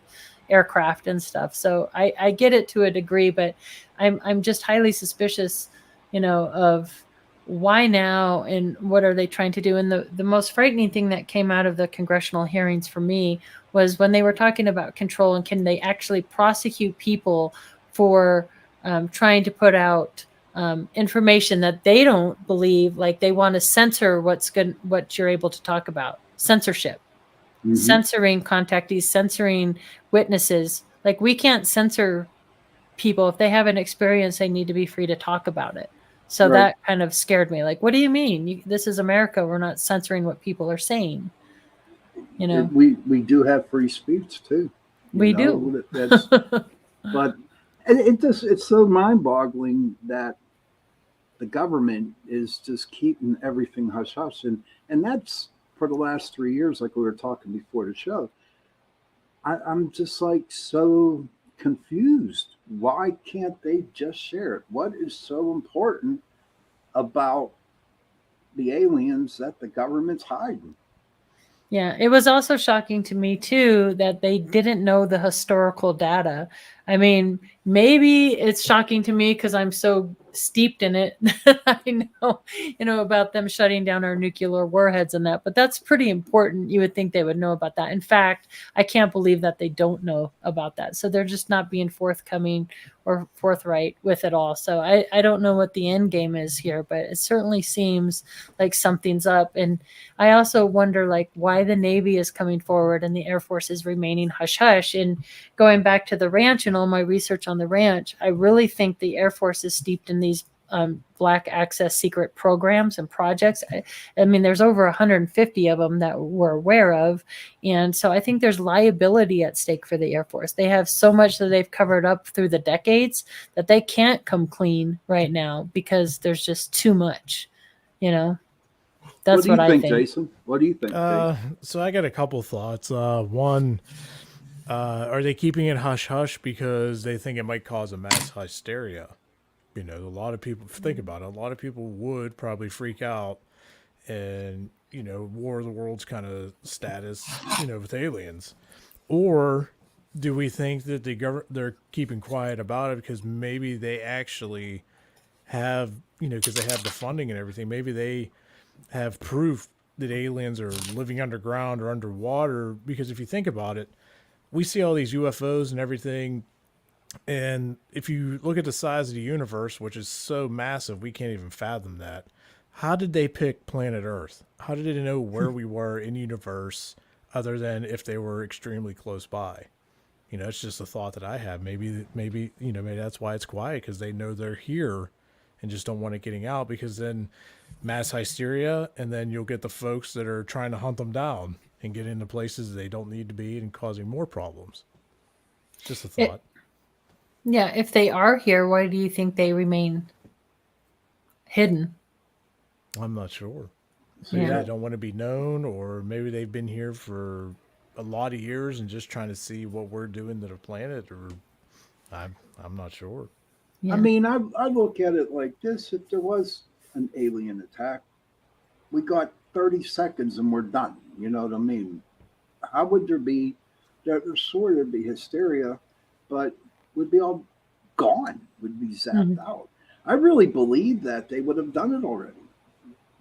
aircraft and stuff. So I get it to a degree, but I'm just highly suspicious, of why now and what are they trying to do. And the most frightening thing that came out of the congressional hearings for me was when they were talking about control and can they actually prosecute people for trying to put out information that they don't believe, like they want to censor what you're able to talk about. Censorship. Censoring contactees, censoring witnesses. Like, we can't censor people. If they have an experience, they need to be free to talk about it. So that kind of scared me. Like, what do you mean? This is America. We're not censoring what people are saying. We do have free speech too. We do. That's, but it's so mind-boggling that the government is just keeping everything hush hush, and that's for the last 3 years, like we were talking before the show. I'm just like so confused. Why can't they just share it? What is so important about the aliens that the government's hiding? Yeah, it was also shocking to me too that they didn't know the historical data. I mean, maybe it's shocking to me because I'm so steeped in it that I know, about them shutting down our nuclear warheads and that. But that's pretty important. You would think they would know about that. In fact, I can't believe that they don't know about that. So they're just not being forthcoming or forthright with it all. So I don't know what the end game is here, but it certainly seems like something's up. And I also wonder like why the Navy is coming forward and the Air Force is remaining hush hush. And going back to the ranch and all my research on the ranch, I really think the Air Force is steeped in these black access secret programs and projects. I mean, there's over 150 of them that we're aware of. And so I think there's liability at stake for the Air Force. They have so much that they've covered up through the decades that they can't come clean right now because there's just too much, That's what I think. Jason? What do you think? So I got a couple thoughts. One, are they keeping it hush hush because they think it might cause a mass hysteria? A lot of people think about it. A lot of people would probably freak out, and War of the Worlds kind of status, with aliens. Or do we think that they're keeping quiet about it because maybe they actually have, because they have the funding and everything, maybe they have proof that aliens are living underground or underwater? Because if you think about it, we see all these UFOs and everything. And if you look at the size of the universe, which is so massive, we can't even fathom that. How did they pick planet Earth? How did they know where we were in the universe other than if they were extremely close by? It's just a thought that I have. Maybe that's why it's quiet, because they know they're here and just don't want it getting out, because then mass hysteria, and then you'll get the folks that are trying to hunt them down and get into places they don't need to be and causing more problems. Just a thought. Yeah, if they are here, why do you think they remain hidden? I'm not sure. So Yeah. they don't want to be known, or maybe they've been here for a lot of years and just trying to see what we're doing to the planet, or I'm not sure. Yeah. I mean, I look at it like this. If there was an alien attack, we got 30 seconds and we're done. You know what I mean? How would there be sort of be hysteria, but would be all gone, would be zapped out. I really believe that they would have done it already.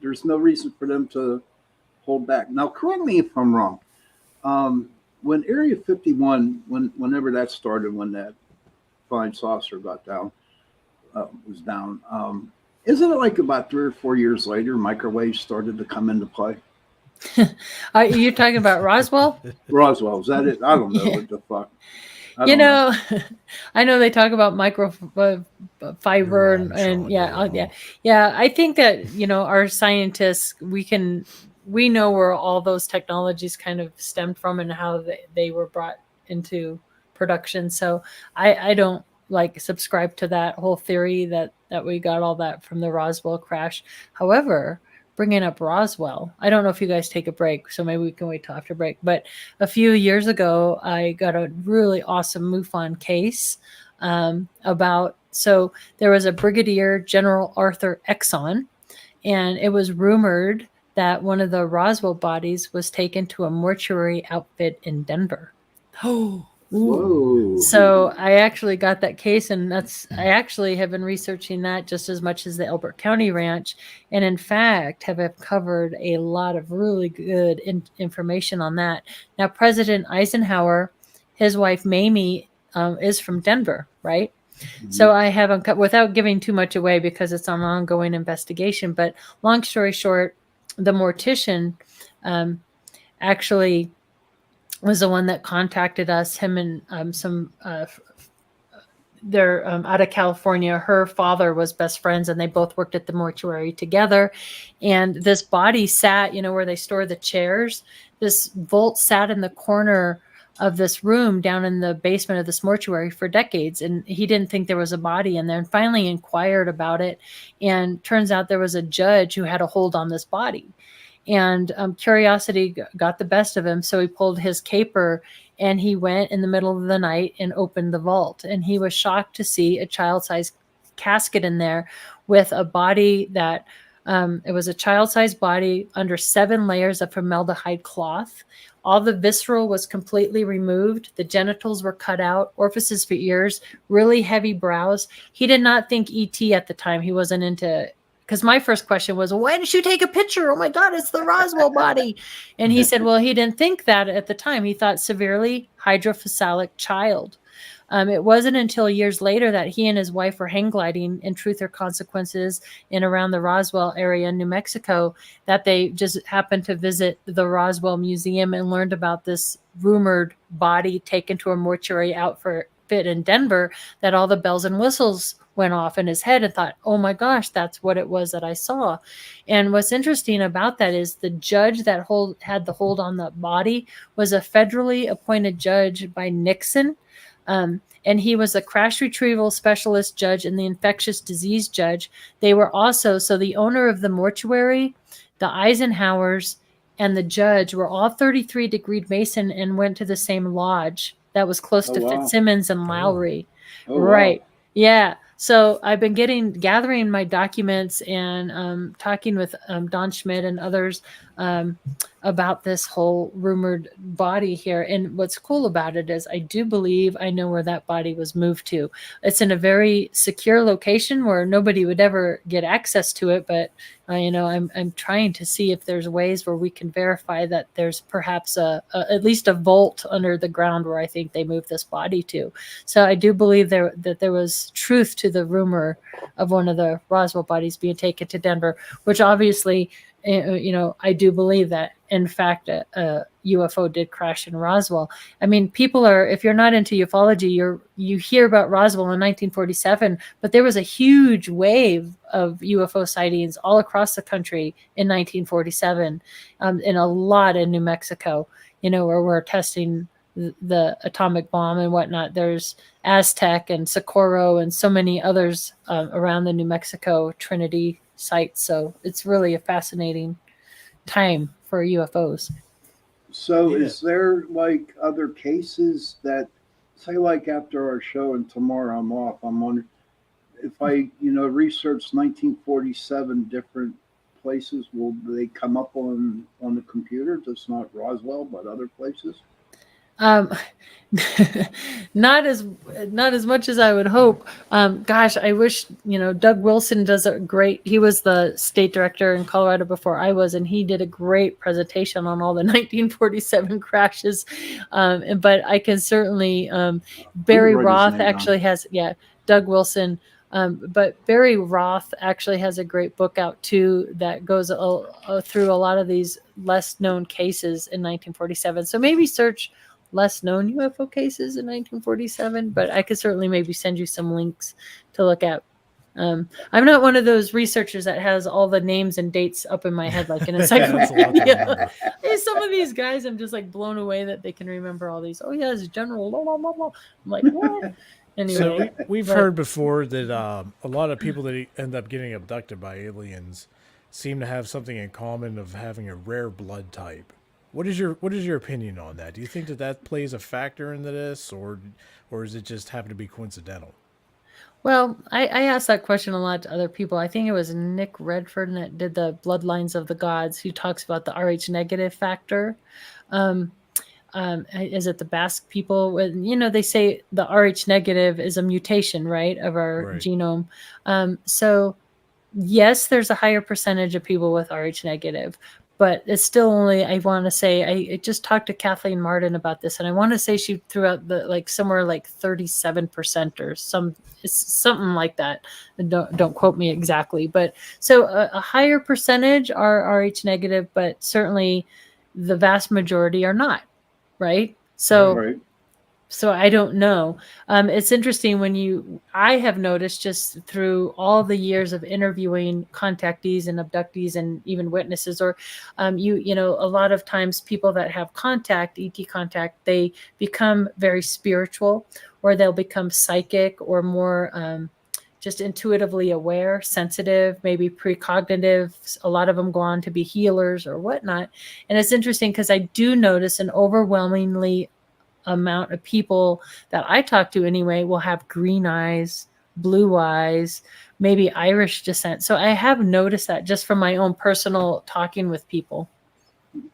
There's no reason for them to hold back. Now, correct me if I'm wrong. When Area 51, whenever that started, when that flying saucer got down, was down, isn't it like about 3 or 4 years later, microwaves started to come into play? Are you talking about Roswell? Roswell, is that it? I don't know what the fuck. I know they talk about microfiber and yeah. I think that our scientists, we know where all those technologies kind of stemmed from and how they were brought into production. So I don't subscribe to that whole theory that we got all that from the Roswell crash. However, bringing up Roswell, I don't know if you guys take a break, so maybe we can wait till after break. But a few years ago, I got a really awesome MUFON case so there was a Brigadier General Arthur Exxon, and it was rumored that one of the Roswell bodies was taken to a mortuary outfit in Denver. Whoa. So I actually got that case, and I actually have been researching that just as much as the Elbert County Ranch, and in fact have covered a lot of really good information on that. Now, President Eisenhower, his wife Mamie, is from Denver, right? Mm-hmm. So I haven't, without giving too much away because it's an ongoing investigation, but long story short, the mortician actually was the one that contacted us, him and they're out of California. Her father was best friends, and they both worked at the mortuary together. And this body sat, where they store the chairs. this vault sat in the corner of this room down in the basement of this mortuary for decades, and he didn't think there was a body in there, and finally inquired about it, and turns out there was a judge who had a hold on this body, and curiosity got the best of him, so he pulled his caper and he went in the middle of the night and opened the vault, and he was shocked to see a child-sized casket in there with a body that it was a child-sized body under 7 layers of formaldehyde cloth. All the visceral was completely removed. The genitals were cut out, orifices for ears, really heavy brows. He did not think ET at the time. He wasn't into, because my first question was, why did you take a picture? Oh my God, it's the Roswell body. And he said, well, he didn't think that at the time. He thought severely hydrocephalic child. It wasn't until years later that he and his wife were hang gliding in Truth or Consequences in around the Roswell area in New Mexico that they just happened to visit the Roswell Museum and learned about this rumored body taken to a mortuary outfit in Denver, that all the bells and whistles went off in his head, and thought, oh my gosh, that's what it was that I saw. And what's interesting about that is the judge that had the hold on the body was a federally appointed judge by Nixon. And he was a crash retrieval specialist judge and the infectious disease judge. They were also, so the owner of the mortuary, the Eisenhowers, and the judge were all 33-degree Mason and went to the same lodge that was close to Fitzsimmons and Lowry. Right. Wow. Yeah. So I've been gathering my documents and talking with Don Schmidt and others about this whole rumored body here. And what's cool about it is I do believe I know where that body was moved to. It's in a very secure location where nobody would ever get access to it. But, I'm trying to see if there's ways where we can verify that there's perhaps at least a vault under the ground where I think they moved this body to. So I do believe that there was truth to the rumor of one of the Roswell bodies being taken to Denver, which obviously, I do believe that, in fact, a UFO did crash in Roswell. I mean, if you're not into ufology, you hear about Roswell in 1947, but there was a huge wave of UFO sightings all across the country in 1947, and a lot in New Mexico, where we're testing the atomic bomb and whatnot. There's Aztec and Socorro and so many others around the New Mexico Trinity site. So it's really a fascinating time for UFOs. So is there like other cases that, say, like after our show and tomorrow I'm off, I'm wondering if I, research 1947 different places, will they come up on the computer? Just not Roswell, but other places? Not as much as I would hope. Gosh, I wish, Doug Wilson he was the state director in Colorado before I was, and he did a great presentation on all the 1947 crashes. But I can certainly, Barry Roth actually has, Doug Wilson. But Barry Roth actually has a great book out too that goes through a lot of these less known cases in 1947. So maybe search less known UFO cases in 1947, but I could certainly maybe send you some links to look at. I'm not one of those researchers that has all the names and dates up in my head like an encyclopedia. Hey, some of these guys, I'm just like blown away that they can remember all these. Oh yeah, it's General. Blah, blah, blah, blah. I'm like, what? Anyway, so we've heard before that a lot of people that end up getting abducted by aliens seem to have something in common of having a rare blood type. What is your opinion on that? Do you think that plays a factor into this, or is it just happen to be coincidental? Well, I asked that question a lot to other people. I think it was Nick Redford that did the Bloodlines of the Gods, who talks about the Rh negative factor. Is it the Basque people? They say the Rh negative is a mutation, right, of our genome. So yes, there's a higher percentage of people with Rh negative. But it's still only, I want to say, I just talked to Kathleen Martin about this, and I want to say she threw out somewhere like 37% or something like that. Don't quote me exactly. But so a higher percentage are Rh negative, but certainly the vast majority are not, right? So So I don't know. It's interesting I have noticed just through all the years of interviewing contactees and abductees and even witnesses, or a lot of times people that have ET contact, they become very spiritual, or they'll become psychic, or more just intuitively aware, sensitive, maybe precognitive. A lot of them go on to be healers or whatnot. And it's interesting because I do notice an overwhelmingly amount of people that I talk to anyway will have green eyes, blue eyes, maybe Irish descent. So I have noticed that just from my own personal talking with people.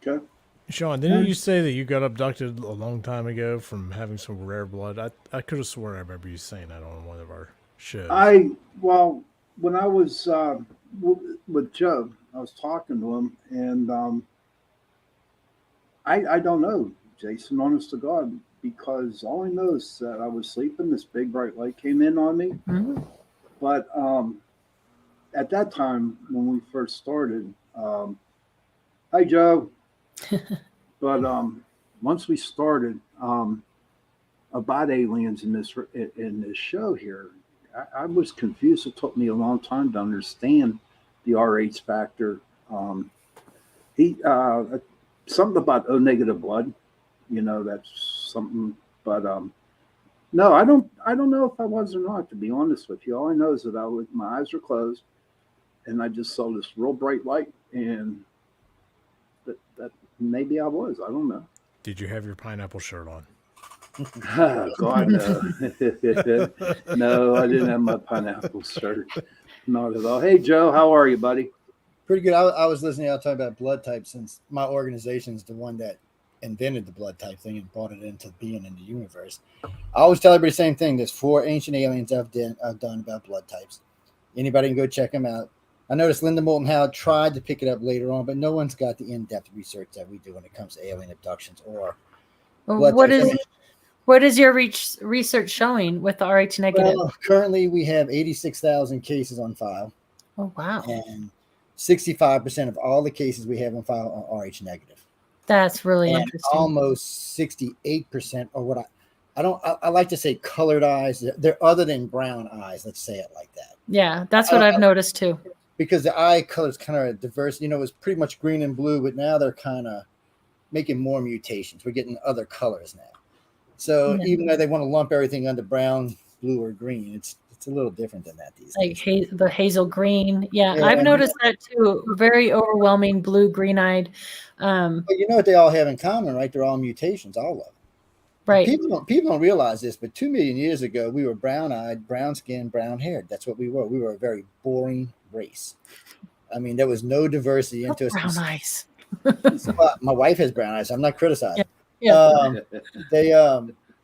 Okay. Sean, didn't you say that you got abducted a long time ago from having some rare blood? I could have sworn I remember you saying that on one of our shows. When I was with Joe, I was talking to him, and I don't know, Jason, honest to God, because all I know is that I was sleeping, this big bright light came in on me. Mm-hmm. But at that time, when we first started, hi, Joe. But once we started about aliens in this show here, I was confused. It took me a long time to understand the RH factor. Something about O negative blood, that's something. But no, I don't know if I was or not, to be honest with you. All I know is that my eyes were closed, and I just saw this real bright light, and that maybe I was. I don't know. Did you have your pineapple shirt on? Oh, God, no. No, I didn't have my pineapple shirt. Not at all. Hey, Joe, how are you, buddy? Pretty good. I was listening to y'all talk about blood types, since my organization is the one that invented the blood type thing and brought it into being in the universe. I always tell everybody the same thing. There's 4 ancient aliens I've done about blood types. Anybody can go check them out. I noticed Linda Moulton Howe tried to pick it up later on, but no one's got the in-depth research that we do when it comes to alien abductions or blood types. What is your research showing with the RH negative? Well, currently we have 86,000 cases on file. Oh, wow. And 65% of all the cases we have on file are RH negative. That's really and interesting. Almost 68% are what I like to say colored eyes. They're other than brown eyes. Let's say it like that. Yeah, that's what I've noticed too. Because the eye color is kind of diverse. It was pretty much green and blue, but now they're kind of making more mutations. We're getting other colors now. So even though they want to lump everything under brown, blue, or green, it's a little different than that these days. Like the hazel green. Yeah, I've noticed that too. Very overwhelming blue, green-eyed. But you know what they all have in common, right? They're all mutations, all of them. Right. People don't realize this, but 2 million years ago, we were brown-eyed, brown-skinned, brown-haired. That's what we were. We were a very boring race. I mean, there was no diversity into us. Brown eyes. My wife has brown eyes. I'm not criticizing. Yeah.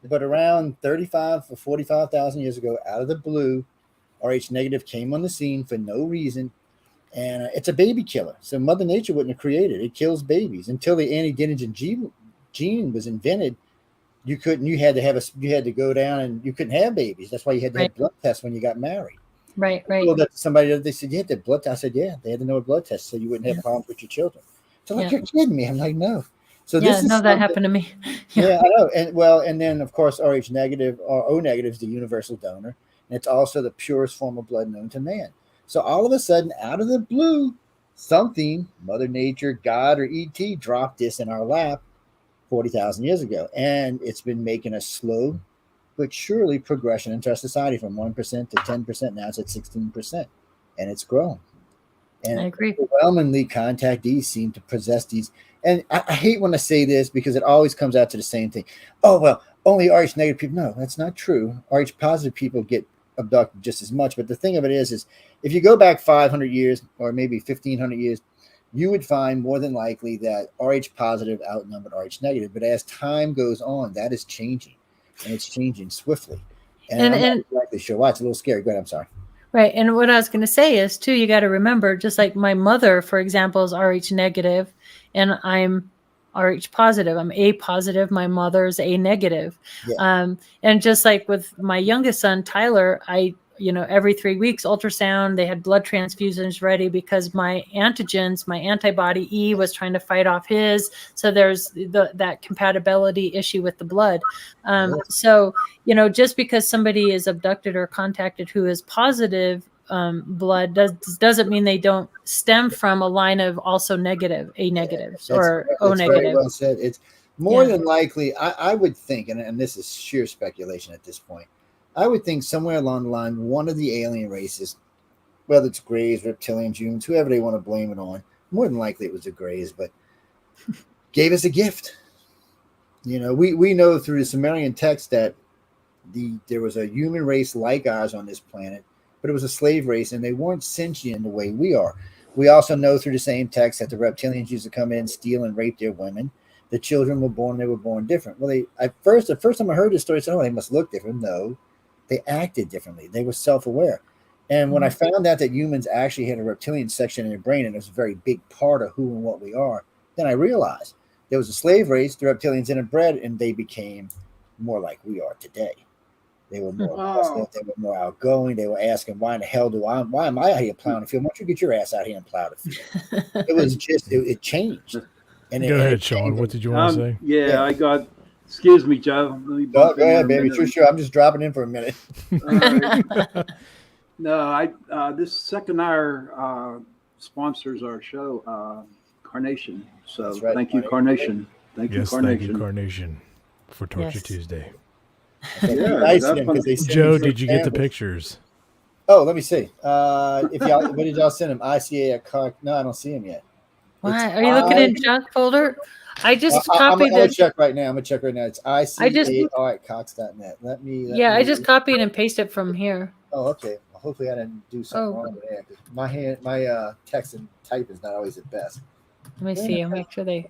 But around 35 or 45,000 years ago, out of the blue, RH negative came on the scene for no reason, and it's a baby killer. So Mother Nature wouldn't have created it. It kills babies. Until the antedenogen gene was invented, you had to go down and you couldn't have babies. That's why you had to have blood tests when you got married. Right. Somebody, they said, you had to have blood tests. I said, yeah, they had to know a blood test so you wouldn't have problems with your children. So like, you're kidding me. I'm like, no. So that happened to me. Yeah, I know. And then of course RH negative or O negative is the universal donor, and it's also the purest form of blood known to man. So all of a sudden, out of the blue, something, Mother Nature, God, or ET dropped this in our lap 40,000 years ago, and it's been making a slow but surely progression into our society from 1% to 10%. Now it's at 16%, and it's grown. And I agree. Overwhelmingly, contactees seem to possess these. And I hate when I say this because it always comes out to the same thing. Oh, well, only RH negative people. No, that's not true. RH positive people get abducted just as much. But the thing of it is if you go back 500 years or maybe 1,500 years, you would find more than likely that RH positive outnumbered RH negative. But as time goes on, that is changing, and it's changing swiftly. And I'm not exactly sure why. It's a little scary. Go ahead. I'm sorry. Right. And what I was going to say is, too, you got to remember, just like my mother, for example, is RH negative, and I'm RH positive. I'm A positive. My mother's A negative. Yeah. And just like with my youngest son, Tyler, every 3 weeks ultrasound. They had blood transfusions ready because my antigens, my antibody E was trying to fight off his. So there's that compatibility issue with the blood. So, just because somebody is abducted or contacted who is positive blood doesn't mean they don't stem from a line of also negative, A negatives or O negative. Very well said. It's more than likely, I would think, and this is sheer speculation at this point, I would think somewhere along the line, one of the alien races, whether it's Greys, reptilians, humans, whoever they want to blame it on, more than likely it was the Greys, but gave us a gift. We know through the Sumerian text that there was a human race like ours on this planet, but it was a slave race, and they weren't sentient the way we are. We also know through the same text that the reptilians used to come in, steal, and rape their women. The children were born different. Well, the first time I heard this story, I said, oh, they must look different. No, they acted differently. They were self-aware. And when I found out that humans actually had a reptilian section in their brain, and it was a very big part of who and what we are, then I realized there was a slave race, the reptilians interbred, and they became more like we are today. They were more positive, they were more outgoing. They were asking, why in the hell why am I out here plowing the field? Why don't you get your ass out here and plow the field? It was just, it changed. And Go ahead, Sean. What did you want to say? Yeah, I got, excuse me, Joe. Go ahead, baby. Sure. I'm just dropping in for a minute. No, this second hour sponsors our show, Carnation. So That's right, thank you, Carnation. Thank you, Carnation. Thank you, Carnation, for Torture Tuesday. Joe, did you get the pictures? Oh, let me see. What did y'all send him? ICA at Cock? No, I don't see him yet. Why? Are you looking in junk folder? I just copied it. I'm gonna check right now. It's ICAR at Cox.net. Let me. I just copied and pasted it from here. Oh, okay. Well, hopefully I didn't do something wrong with that. My text and type is not always the best. Let me see. I'll make sure they.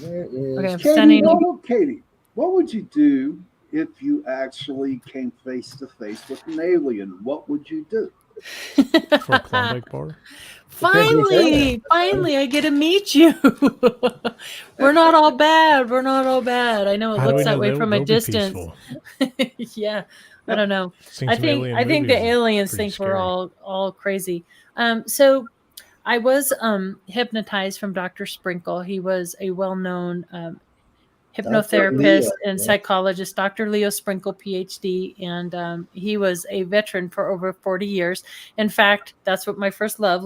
Where is Okay, I'm Katie, sending. Katie, what would you do if you actually came face to face with an alien? What would you do? For a Klondike bar? Finally, I get to meet you. We're not all bad. I know it looks that way from a distance. Yeah, I don't know. I think the aliens think we're all crazy. So I was hypnotized from Dr. Sprinkle. He was a well-known hypnotherapist and psychologist, Dr. Leo Sprinkle, PhD, and he was a veteran for over 40 years. In fact, that's what my first book,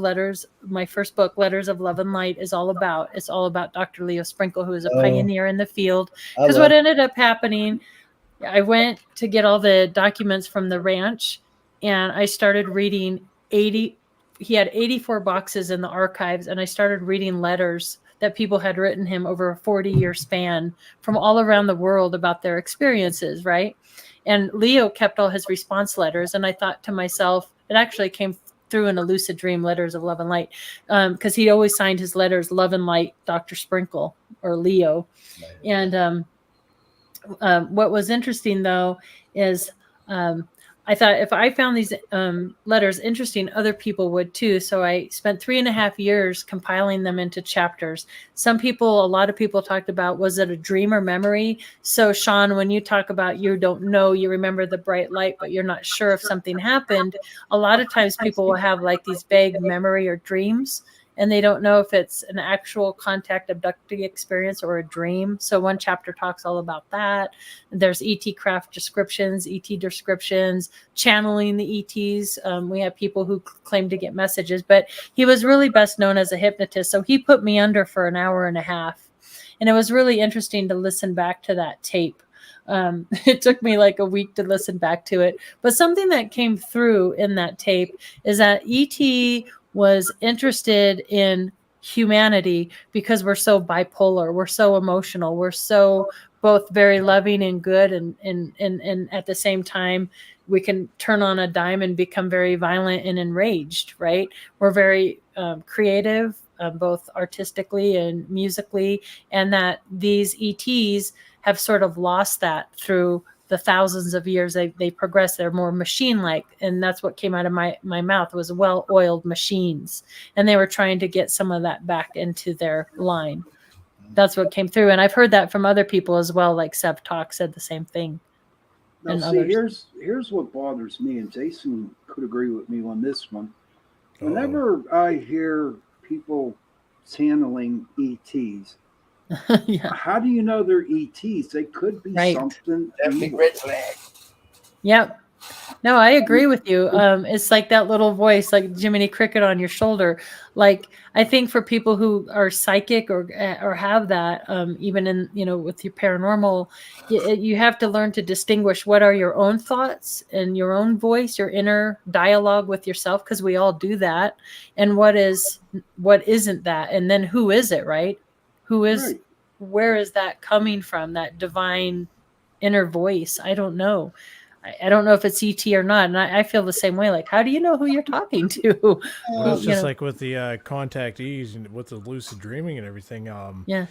Letters of Love and Light, is all about. It's all about Dr. Leo Sprinkle, who is a pioneer in the field. Because what ended up happening, I went to get all the documents from the ranch, and I started reading he had 84 boxes in the archives, and I started reading letters that people had written him over a 40-year span from all around the world about their experiences, right? And Leo kept all his response letters, and I thought to myself, it actually came through in a lucid dream, Letters of Love and Light, because he always signed his letters Love and Light, Dr. Sprinkle, or Leo. And what was interesting, though, is I thought if I found these letters interesting, other people would too. So I spent 3.5 years compiling them into chapters. A lot of people talked about, was it a dream or memory? So Sean, when you talk about you don't know, you remember the bright light, but you're not sure if something happened. A lot of times people will have like these vague memory or dreams, and they don't know if it's an actual contact abducting experience or a dream. So one chapter talks all about that. There's ET craft descriptions, channeling the ETs. We have people who claim to get messages, but he was really best known as a hypnotist. So he put me under for an hour and a half. And it was really interesting to listen back to that tape. It took me like a week to listen back to it. But something that came through in that tape is that ET was interested in humanity because we're so bipolar, we're so emotional, we're so both very loving and good, and at the same time we can turn on a dime and become very violent and enraged, right? We're very creative, both artistically and musically, and that these ETs have sort of lost that through the thousands of years they progress. They're more machine-like, and that's what came out of my mouth was well-oiled machines, and they were trying to get some of that back into their line. That's what came through, and I've heard that from other people as well, like Seb Talk said the same thing. Now, and see, others. here's what bothers me, and Jason could agree with me on this one. Uh-oh. Whenever I hear people channeling ETs, Yeah, how do you know they're ETs? They could be right. something That big evil. red flag. Yep. No, I agree with you. It's like that little voice, like Jiminy Cricket on your shoulder. Like, I think for people who are psychic or have that, even in, with your paranormal, you have to learn to distinguish what are your own thoughts and your own voice, your inner dialogue with yourself, because we all do that, and what isn't that, and then who is it, right? Who is, Right. where is that coming from? That divine inner voice? I don't know. I don't know if it's ET or not, and I feel the same way. Like, how do you know who you're talking to? Well, it's just like with the contactees and with the lucid dreaming and everything. Yeah,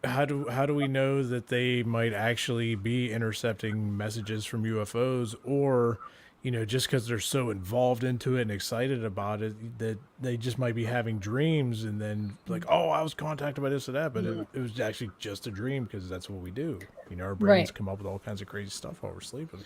How do we know that they might actually be intercepting messages from UFOs, or just because they're so involved into it and excited about it, that they just might be having dreams and then like, oh, I was contacted by this or that, but it was actually just a dream, because that's what we do. Our brains Right. come up with all kinds of crazy stuff while we're sleeping.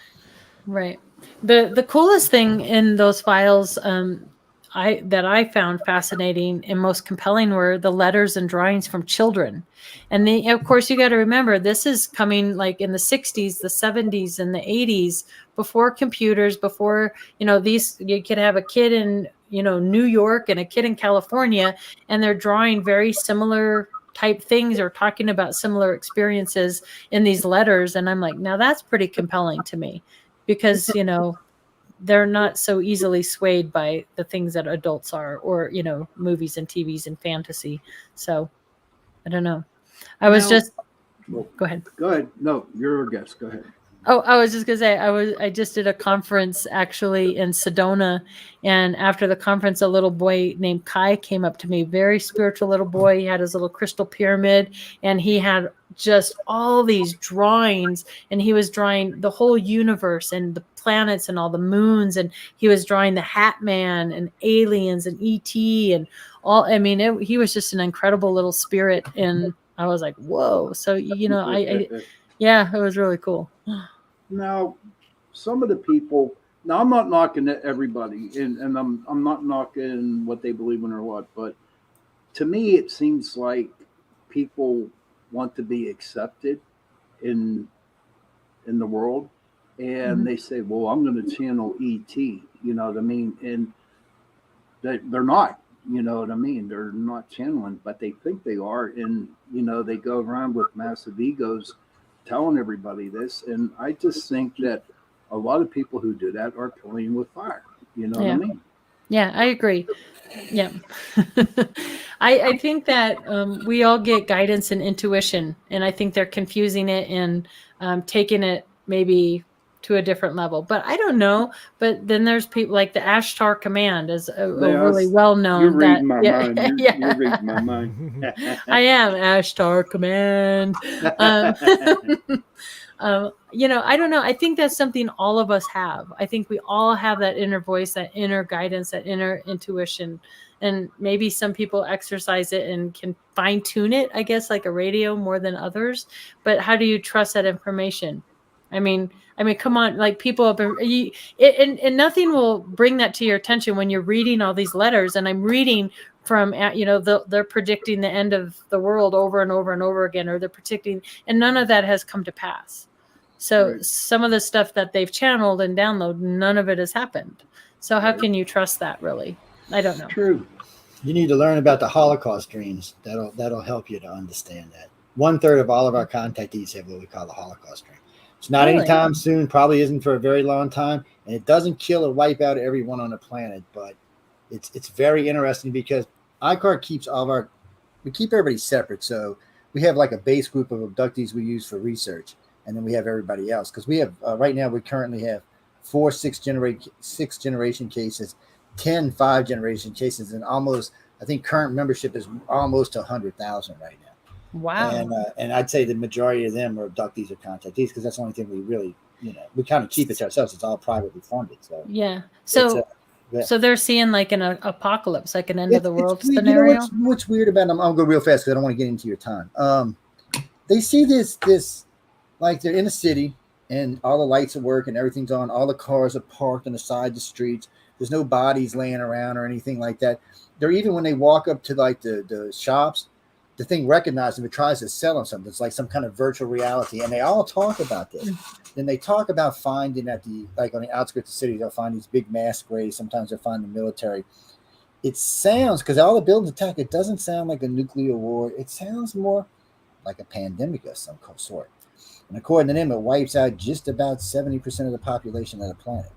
right. The coolest thing in those files that I found fascinating and most compelling were the letters and drawings from children. And of course, you got to remember, this is coming like in the 60s, the 70s, and the 80s, before computers, before, you could have a kid in, New York and a kid in California, and they're drawing very similar type things or talking about similar experiences in these letters. And I'm like, now that's pretty compelling to me, because, they're not so easily swayed by the things that adults are, or, movies and TVs and fantasy. So I don't know. I was Now- just, go ahead. Go ahead. No, you're a guest. Go ahead. Oh, I was just gonna say, I just did a conference actually in Sedona, and after the conference, a little boy named Kai came up to me, very spiritual little boy. He had his little crystal pyramid, and he had just all these drawings, and he was drawing the whole universe and the planets and all the moons, and he was drawing the Hat Man and aliens and ET and all. I mean, he was just an incredible little spirit, and I was like, whoa. So yeah, it was really cool. Now, some of the people. Now, I'm not knocking everybody, and I'm not knocking what they believe in or what. But to me, it seems like people want to be accepted in the world, and they say, "Well, I'm going to channel ET." You know what I mean? And they're not. You know what I mean? They're not channeling, but they think they are, and they go around with massive egos, telling everybody this. And I just think that a lot of people who do that are playing with fire. You know what I mean? Yeah, I agree. Yeah. I think that we all get guidance and intuition, and I think they're confusing it and taking it maybe to a different level. But I don't know. But then there's people like the Ashtar Command is a really well known. You're reading my mind. You're reading my mind. I am Ashtar Command. I don't know. I think that's something all of us have. I think we all have that inner voice, that inner guidance, that inner intuition. And maybe some people exercise it and can fine tune it, I guess, like a radio more than others. But how do you trust that information? I mean, come on, like people have been, and nothing will bring that to your attention when you're reading all these letters. And I'm reading from, they're predicting the end of the world over and over and over again, or they're predicting, and none of that has come to pass. So some of the stuff that they've channeled and downloaded, none of it has happened. So how can you trust that, really? I don't know. True. You need to learn about the Holocaust dreams. That'll help you to understand that. 1/3 of all of our contactees have what we call the Holocaust dream. It's not anytime soon, probably isn't for a very long time, and it doesn't kill or wipe out everyone on the planet, but it's very interesting because ICAR keeps we keep everybody separate. So we have like a base group of abductees we use for research, and then we have everybody else, because we have right now we currently have 4 6th-generation cases, 10 5th-generation cases, and almost, I think current membership is almost 100,000 right now. Wow. And I'd say the majority of them are abductees or contactees, because that's the only thing we really, we kind of keep it to ourselves. It's all privately funded. So yeah. So they're seeing like an apocalypse, like an end of the world scenario. What's weird about them? I'll go real fast because I don't want to get into your time. They see this like they're in a city, and all the lights are working, everything's on, all the cars are parked on the side of the streets. There's no bodies laying around or anything like that. They're even when they walk up to like the shops, the thing recognizes them. It tries to sell them something. It's like some kind of virtual reality, and they all talk about this. Then they talk about finding on the outskirts of cities, they'll find these big mass graves. Sometimes they'll find the military. It sounds, because all the buildings attack, it doesn't sound like a nuclear war. It sounds more like a pandemic of some sort. And according to them, it wipes out just about 70% of the population of the planet.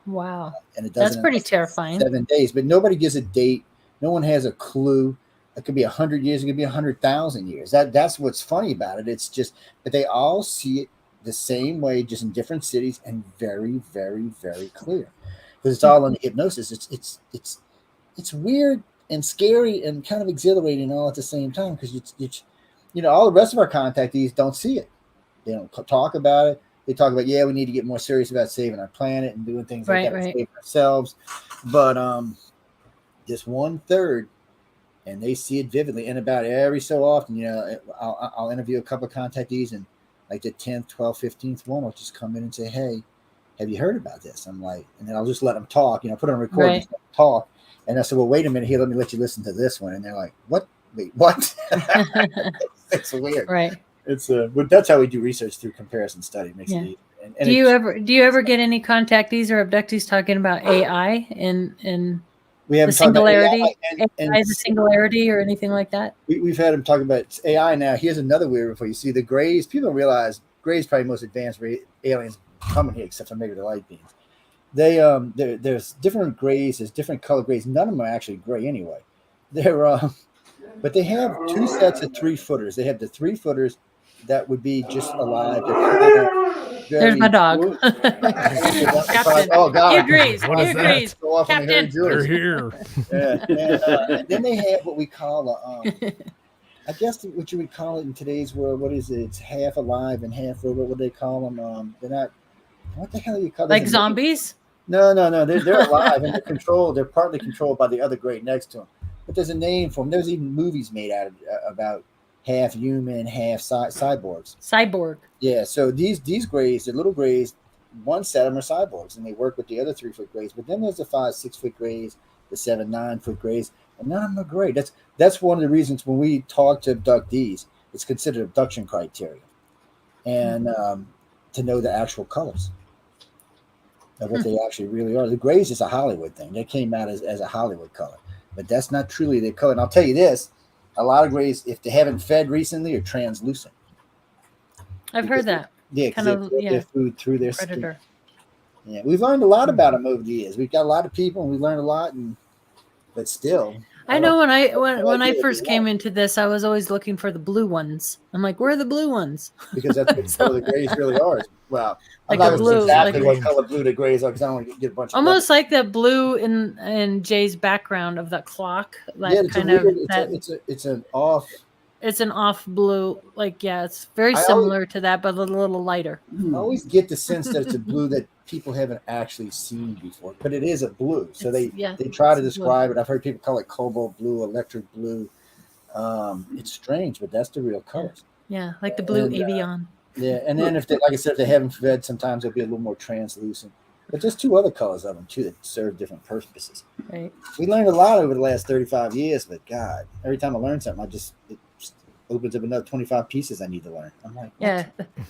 Wow. And it That's doesn't pretty terrifying. 7 days, but nobody gives a date. No one has a clue. It could be 100 years. It could be 100,000 years. That's what's funny about it. It's just that they all see it the same way, just in different cities, and very, very, very clear. Because it's all under hypnosis. It's weird and scary and kind of exhilarating all at the same time. Because it's all the rest of our contactees don't see it. They don't talk about it. They talk about, we need to get more serious about saving our planet and doing things like that to save ourselves. But just 1/3, and they see it vividly. And about every so often, I'll interview a couple of contactees, and like the 10th, 12th, 15th one will just come in and say, hey, have you heard about this? I'm like, and then I'll just let them talk, put on record, just let them talk. And I said, well, wait a minute here. Let me let you listen to this one. And they're like, what? Wait, what? It's weird. Right. It's but that's how we do research, through comparison study. It makes it easy. And do you ever get any contactees or abductees talking about AI and we haven't the singularity, AI and the singularity or anything like that? We've had them talk about AI. Now, here's another weird one for you. See, the Greys, people don't realize Greys probably most advanced aliens coming here, except for maybe the light beings. There's different Greys, there's different color Greys. None of them are actually gray anyway. But they have two sets of 3-footers. They have the 3-footers that would be just alive. There's my dog. Captain. Oh, God. He agrees. What is that? So often Captain. They're here. Yeah. And then they have what we call I guess what you would call it in today's world. What is it? It's half alive and half robot. What do they call them? They're not. What the hell do you call them? Like zombies? No. They're alive and they're controlled. They're partly controlled by the other Grey next to them. But there's a name for them. There's even movies made out of about half human, half cyborgs. Cyborg. Yeah. So these Greys, the little Greys, one set of them are cyborgs, and they work with the other 3-foot Greys. But then there's the 5-6-foot Greys, the 7-9-foot Greys, and none of them are gray. That's one of the reasons when we talk to abductees, it's considered abduction criteria, and to know the actual colors of what they actually really are. The Greys is a Hollywood thing. They came out as a Hollywood color, but that's not truly their color. And I'll tell you this. A lot of Greys, if they haven't fed recently, are translucent. I've heard that. Yeah, because they their food through their predator. Skin. Yeah, we've learned a lot about them over the years. We've got a lot of people, and we learned a lot. But still, I know when I first came into this, I was always looking for the blue ones. I'm like, where are the blue ones? Because that's what the Greys really are. Well, like I'm not blue, exactly like what color blue the Greys are, because I don't want to get a bunch of almost like that blue in Jay's background of that clock. Like it's an off. It's an off blue, it's very similar to that, but a little lighter. I always get the sense that it's a blue that people haven't actually seen before, but it is a blue. So they try to describe it. I've heard people call it cobalt blue, electric blue. It's strange, but that's the real colors. Yeah, like the blue avian. Yeah, and then if they, like I said, if they haven't fed, sometimes they'll be a little more translucent. But there's 2 other colors of them too that serve different purposes. Right. We learned a lot over the last 35 years, but God, every time I learn something, it opens up another 25 pieces I need to learn. I'm like, yeah,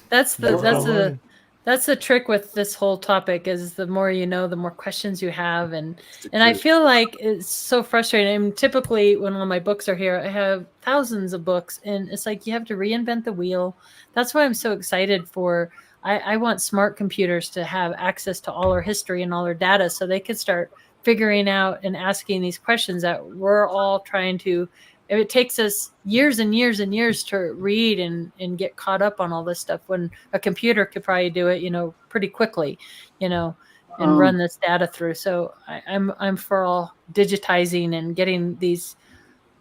that's the trick with this whole topic is the more you know, the more questions you have, and I feel like it's so frustrating. I mean, typically when all my books are here, I have thousands of books, and it's like you have to reinvent the wheel. That's why I'm so excited for. I want smart computers to have access to all our history and all our data, so they could start figuring out and asking these questions that we're all trying to. It takes us years and years and years to read and get caught up on all this stuff, when a computer could probably do it, pretty quickly, and run this data through. So I'm for all digitizing and getting these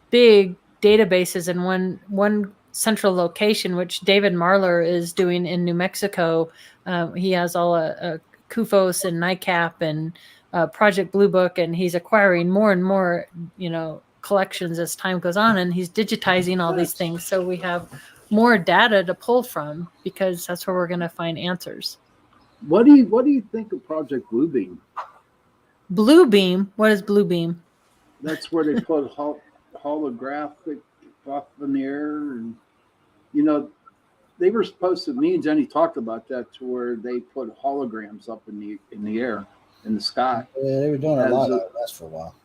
big databases in one central location, which David Marler is doing in New Mexico. He has all a CUFOS and NICAP and Project Blue Book, and he's acquiring more and more, collections as time goes on, and he's digitizing all these things. So we have more data to pull from, because that's where we're going to find answers. What do you think of Project Bluebeam? Bluebeam? What is Bluebeam? That's where they put holographic up in the air, and you know, they were supposed to. Me and Jenny talked about that, to where they put holograms up in the air, in the sky. Yeah, they were doing a lot of that for a while.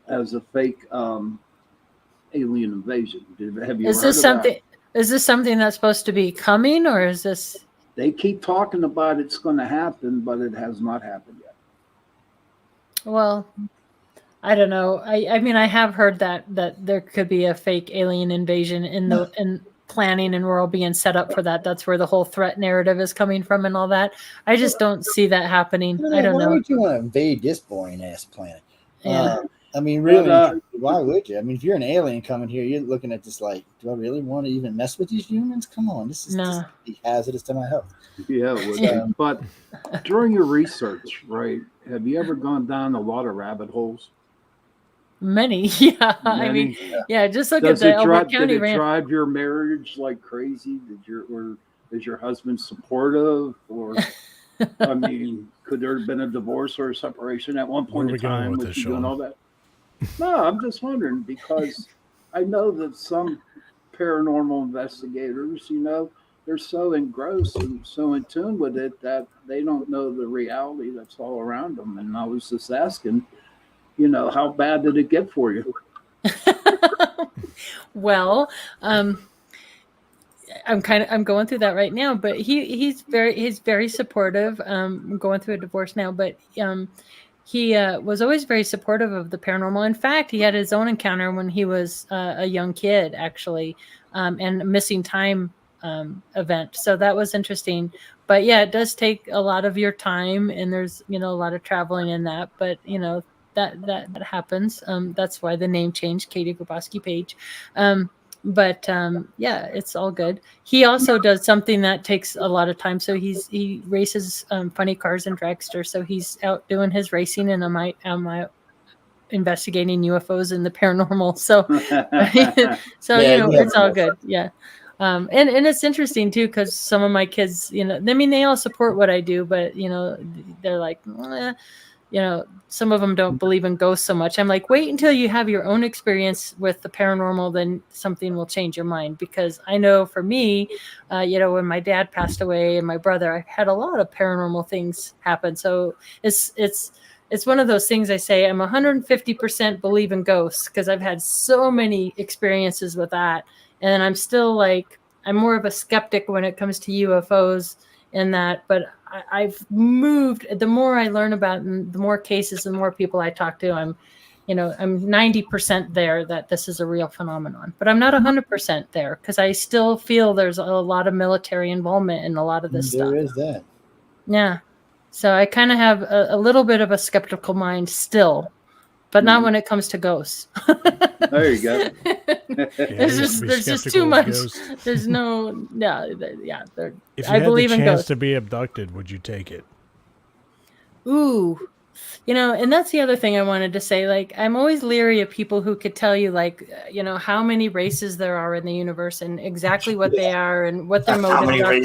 As a fake alien invasion. Have you Is heard this of something? that? Is this something that's supposed to be coming, or is this? They keep talking about it's going to happen, but it has not happened yet. Well, I don't know. I mean, I have heard that there could be a fake alien invasion in planning, and we're all being set up for that. That's where the whole threat narrative is coming from and all that. I just don't see that happening. I don't know. Why would you want to invade this boring ass planet? Yeah. I mean, really, why would you? I mean, if you're an alien coming here, you're looking at this like, do I really want to even mess with these humans? Come on, this is hazardous to my health. Yeah, it would be. But during your research, right, have you ever gone down a lot of rabbit holes? Many, yeah. I mean, yeah. Just look at the Elbert County. Did it drive your marriage like crazy? Is your husband supportive? Or I mean, could there have been a divorce or a separation at one point in time with you doing all that? No, I'm just wondering, because I know that some paranormal investigators, you know, they're so engrossed and so in tune with it that they don't know the reality that's all around them. And I was just asking, you know, how bad did it get for you? Well, I'm going through that right now, but he's very supportive. I'm going through a divorce now, but he was always very supportive of the paranormal. In fact, he had his own encounter when he was a young kid, actually, and a missing time event. So that was interesting. But yeah, it does take a lot of your time, and there's, you know, a lot of traveling in that. But, you know, that happens. That's why the name changed, Katie Griboski Paige. But yeah, it's all good. He also does something that takes a lot of time. So he races funny cars and dragster. So he's out doing his racing, and I'm investigating UFOs and the paranormal. So so yeah, you know, it's all good. Yeah. And it's interesting too, because some of my kids, you know, I mean, they all support what I do, but you know, they're like, you know, some of them don't believe in ghosts so much. I'm like, wait until you have your own experience with the paranormal, then something will change your mind. Because I know for me, you know, when my dad passed away and my brother, I had a lot of paranormal things happen. So it's one of those things I say I'm 150% believe in ghosts, because I've had so many experiences with that. And I'm still like, I'm more of a skeptic when it comes to UFOs and that, but I've moved. The more I learn about, and the more cases, the more people I talk to, I'm 90% there that this is a real phenomenon, but I'm not 100% there, because I still feel there's a lot of military involvement in a lot of this stuff. There is that. Yeah. So I kind of have a little bit of a skeptical mind still, but not when it comes to ghosts. There you go. There's just too much. There's no, yeah. If you I had believe the in chance ghosts. to be abducted, would you take it? Ooh, you know, and that's the other thing I wanted to say. Like, I'm always leery of people who could tell you, like, you know, how many races there are in the universe and exactly what they are and what their motives are.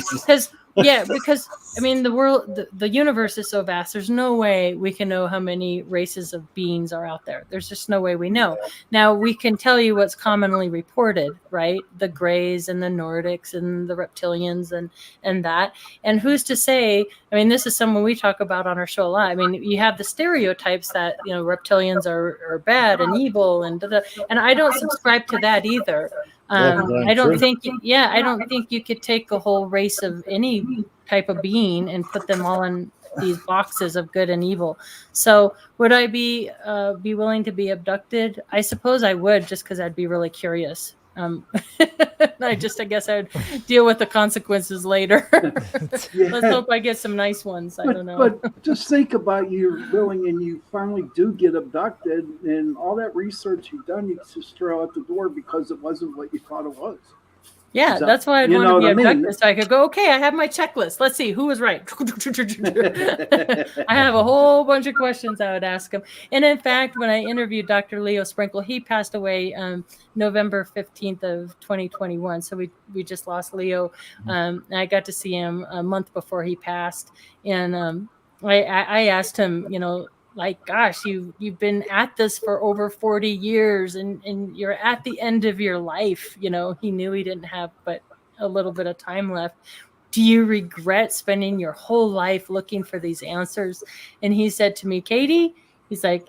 Because I mean, the world, the universe is so vast. There's no way we can know how many races of beings are out there. There's just no way we know. Now, we can tell you what's commonly reported, right? The Greys and the Nordics and the reptilians and that. And who's to say? I mean, this is someone we talk about on our show a lot. I mean, you have the stereotypes that, you know, reptilians are bad and evil and I don't subscribe to that either. I don't think you could take a whole race of any type of being and put them all in these boxes of good and evil. So would I be willing to be abducted? I suppose I would, just because I'd be really curious. I guess I'd deal with the consequences later. Let's hope I get some nice ones. I don't know. But just think about you're willing and you finally do get abducted, and all that research you've done, you just throw out the door because it wasn't what you thought it was. Yeah, So, that's why I'd you want know to be what I mean? abducted, so I could go, okay, I have my checklist. Let's see who was right. I have a whole bunch of questions I would ask him. And in fact, when I interviewed Dr. Leo Sprinkle, he passed away November 15th of 2021. So we just lost Leo. I got to see him a month before he passed. And I asked him, you know, like, gosh, you've been at this for over 40 years and you're at the end of your life. You know, he knew he didn't have but a little bit of time left. Do you regret spending your whole life looking for these answers? And he said to me, Katie, he's like,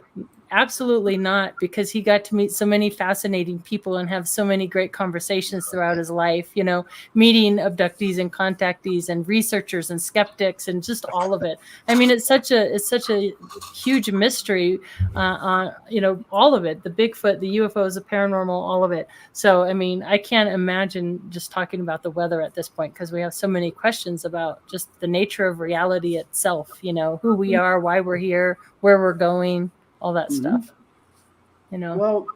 absolutely not, because he got to meet so many fascinating people and have so many great conversations throughout his life, you know, meeting abductees and contactees and researchers and skeptics and just all of it. I mean, it's such a huge mystery, you know, all of it, the Bigfoot, the UFOs, the paranormal, all of it. So, I mean, I can't imagine just talking about the weather at this point, because we have so many questions about just the nature of reality itself, you know, who we are, why we're here, where we're going, all that stuff, you know. Well,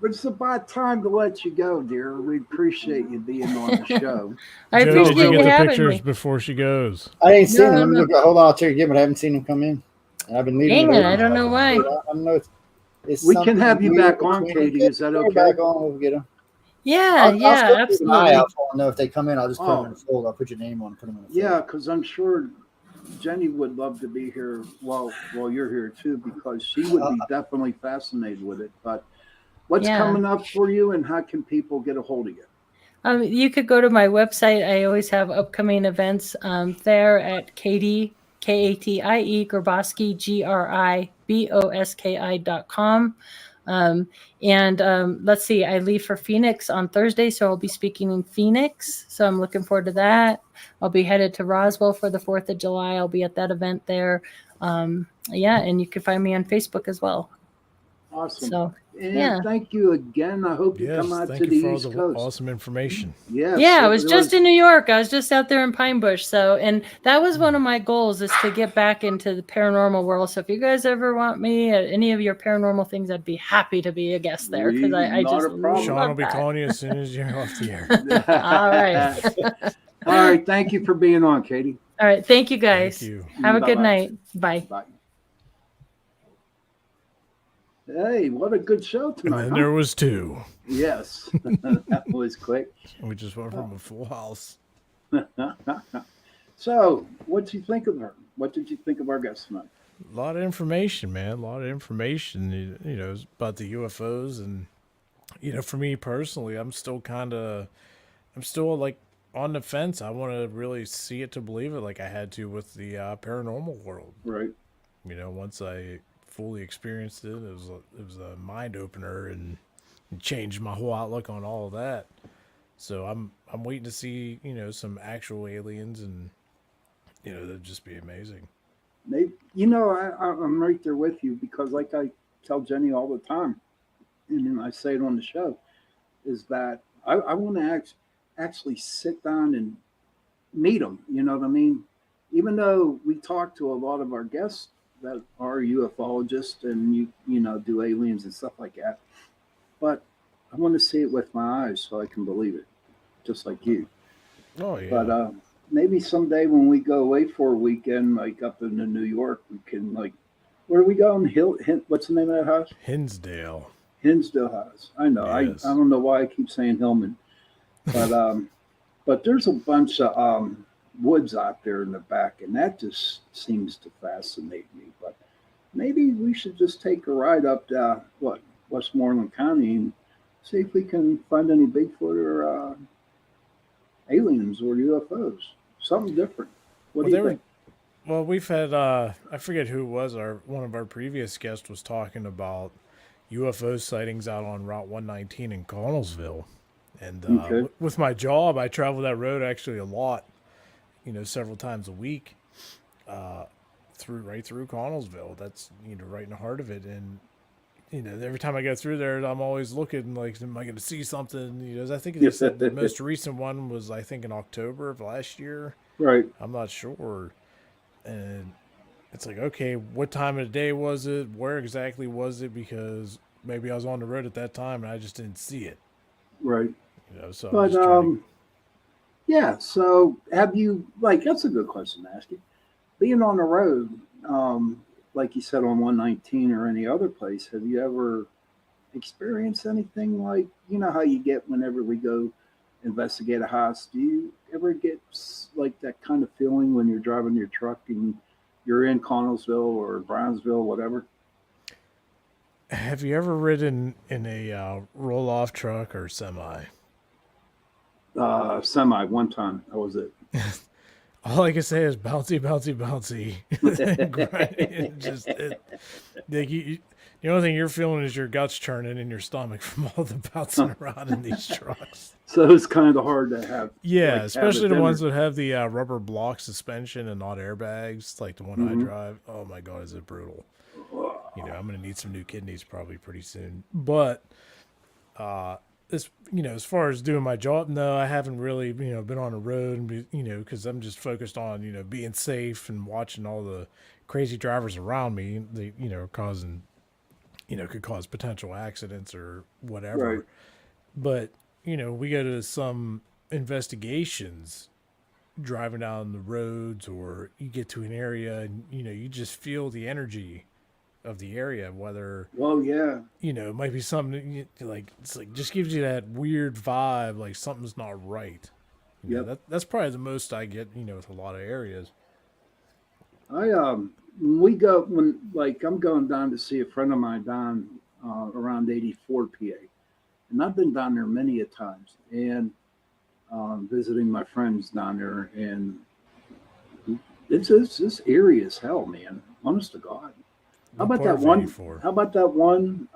it's about time to let you go, dear. We appreciate you being on the show. I Joe, appreciate did you you get the having pictures me. before she goes? I ain't seen No, them. no. Hold on, I'll tell you again, but I haven't seen them come in. And I've been leaving Dang it it, I open. don't know why. I don't know. It's We can have you something back weird on, between- Katie. Is that We're okay? back on. We'll get them. Yeah, I'll still keep an eye absolutely. out for them. Though if they come in, I'll just put them in a folder. I'll put your name on and put them in a folder. Yeah, because I'm sure Jenny would love to be here while you're here too, because she would be definitely fascinated with it. But what's coming up for you, and how can people get a hold of you? You could go to my website. I always have upcoming events there at Katie, Katie, Griboski, Griboski.com. Let's see, I leave for Phoenix on Thursday, so I'll be speaking in Phoenix. So I'm looking forward to that. I'll be headed to Roswell for the 4th of July. I'll be at that event there. And you can find me on Facebook as well. Awesome. So, and thank you again. I hope you come out to the East Coast. Awesome information. Yes. Yeah, I was just in New York. I was just out there in Pine Bush. So, and that was one of my goals, is to get back into the paranormal world. So if you guys ever want me at any of your paranormal things, I'd be happy to be a guest there, because I just love Sean will be that. calling you as soon as you're off the air. All right. All right. Thank you for being on, Katie. All right. Thank you, guys. Thank you. Have a good Bye-bye. night. Bye. Bye. Hey, what a good show tonight. And huh? there was 2. Yes. That was quick. We just went from a full house. So, what did you think of her? What did you think of our guest tonight? A lot of information, man. A lot of information, you know, about the UFOs. And, you know, for me personally, I'm still like on the fence. I want to really see it to believe it, like I had to with the paranormal world. Right. You know, once I fully experienced it, it was a mind opener and changed my whole outlook on all of that. So I'm waiting to see, you know, some actual aliens, and you know, that'd just be amazing. Maybe, you know, I'm right there with you, because like I tell Jenny all the time, and then I say it on the show, is that I want to actually sit down and meet them. You know what I mean? Even though we talk to a lot of our guests that are ufologists and you know, do aliens and stuff like that, but I want to see it with my eyes so I can believe it, just like you. Oh yeah. But maybe someday when we go away for a weekend, like up in New York, we can, like, where are we going? What's the name of that house? Hinsdale House. I know. Yes. I don't know why I keep saying Hillman, but there's a bunch of woods out there in the back, and that just seems to fascinate me. But maybe we should just take a ride up to Westmoreland County and see if we can find any Bigfoot or aliens or UFOs, something different. What do you think? Well, we've had I forget who it was. One of our previous guests was talking about UFO sightings out on Route 119 in Connellsville, and with my job, I travel that road actually a lot. You know, several times a week, through Connellsville. That's, you know, right in the heart of it. And, you know, every time I go through there, I'm always looking like, am I going to see something? You know, I think they said the most recent one was, I think, in October of last year. Right. I'm not sure. And it's like, okay, what time of the day was it? Where exactly was it? Because maybe I was on the road at that time and I just didn't see it. Right. You know, so But Yeah. So have you, like, that's a good question to ask you. Being on the road, like you said, on 119 or any other place, have you ever experienced anything like, you know, how you get whenever we go investigate a house? Do you ever get like that kind of feeling when you're driving your truck and you're in Connellsville or Brownsville, whatever? Have you ever ridden in a roll-off truck or semi? Semi one time. That was it. All I can say is bouncy, bouncy, bouncy. The only thing you're feeling is your guts churning in your stomach from all the bouncing around in these trucks. So it's kind of hard to have. Yeah, like, especially the have ones that have the rubber block suspension and not airbags, like the one I drive. Oh my God, is it brutal? You know, I'm going to need some new kidneys probably pretty soon. But this, you know, as far as doing my job, no, I haven't really, you know, been on the road and be, you know, because I'm just focused on, you know, being safe and watching all the crazy drivers around me. They, you know, causing, you know, could cause potential accidents or whatever. Right. But, you know, we go to some investigations driving down the roads, or you get to an area and, you know, you just feel the energy of the area, whether, Well, yeah. you know, it might be something like, it's like, just gives you that weird vibe, like something's not right. You know, that's probably the most I get, you know, with a lot of areas. When like I'm going down to see a friend of mine down around 84 PA, and I've been down there many a times, and visiting my friends down there, and it's eerie as hell, man. Honest to God. How about that one? How about that one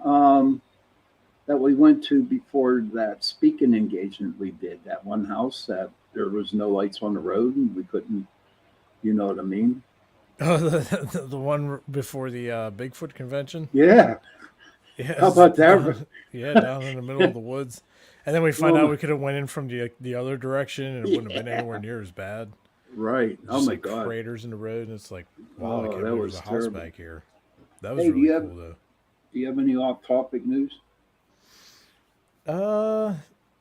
that we went to before that speaking engagement we did? That one house that there was no lights on the road and we couldn't, you know what I mean? Oh, the one before the Bigfoot convention? Yeah. Yeah. How about that? Down in the middle of the woods. And then we find out we could have went in from the other direction and it wouldn't have been anywhere near as bad. Right. Just my God. Craters in the road, and it's like, wow, I can't believe there's a house back here. That was hey, really cool, though. Do you have any off-topic news? Well,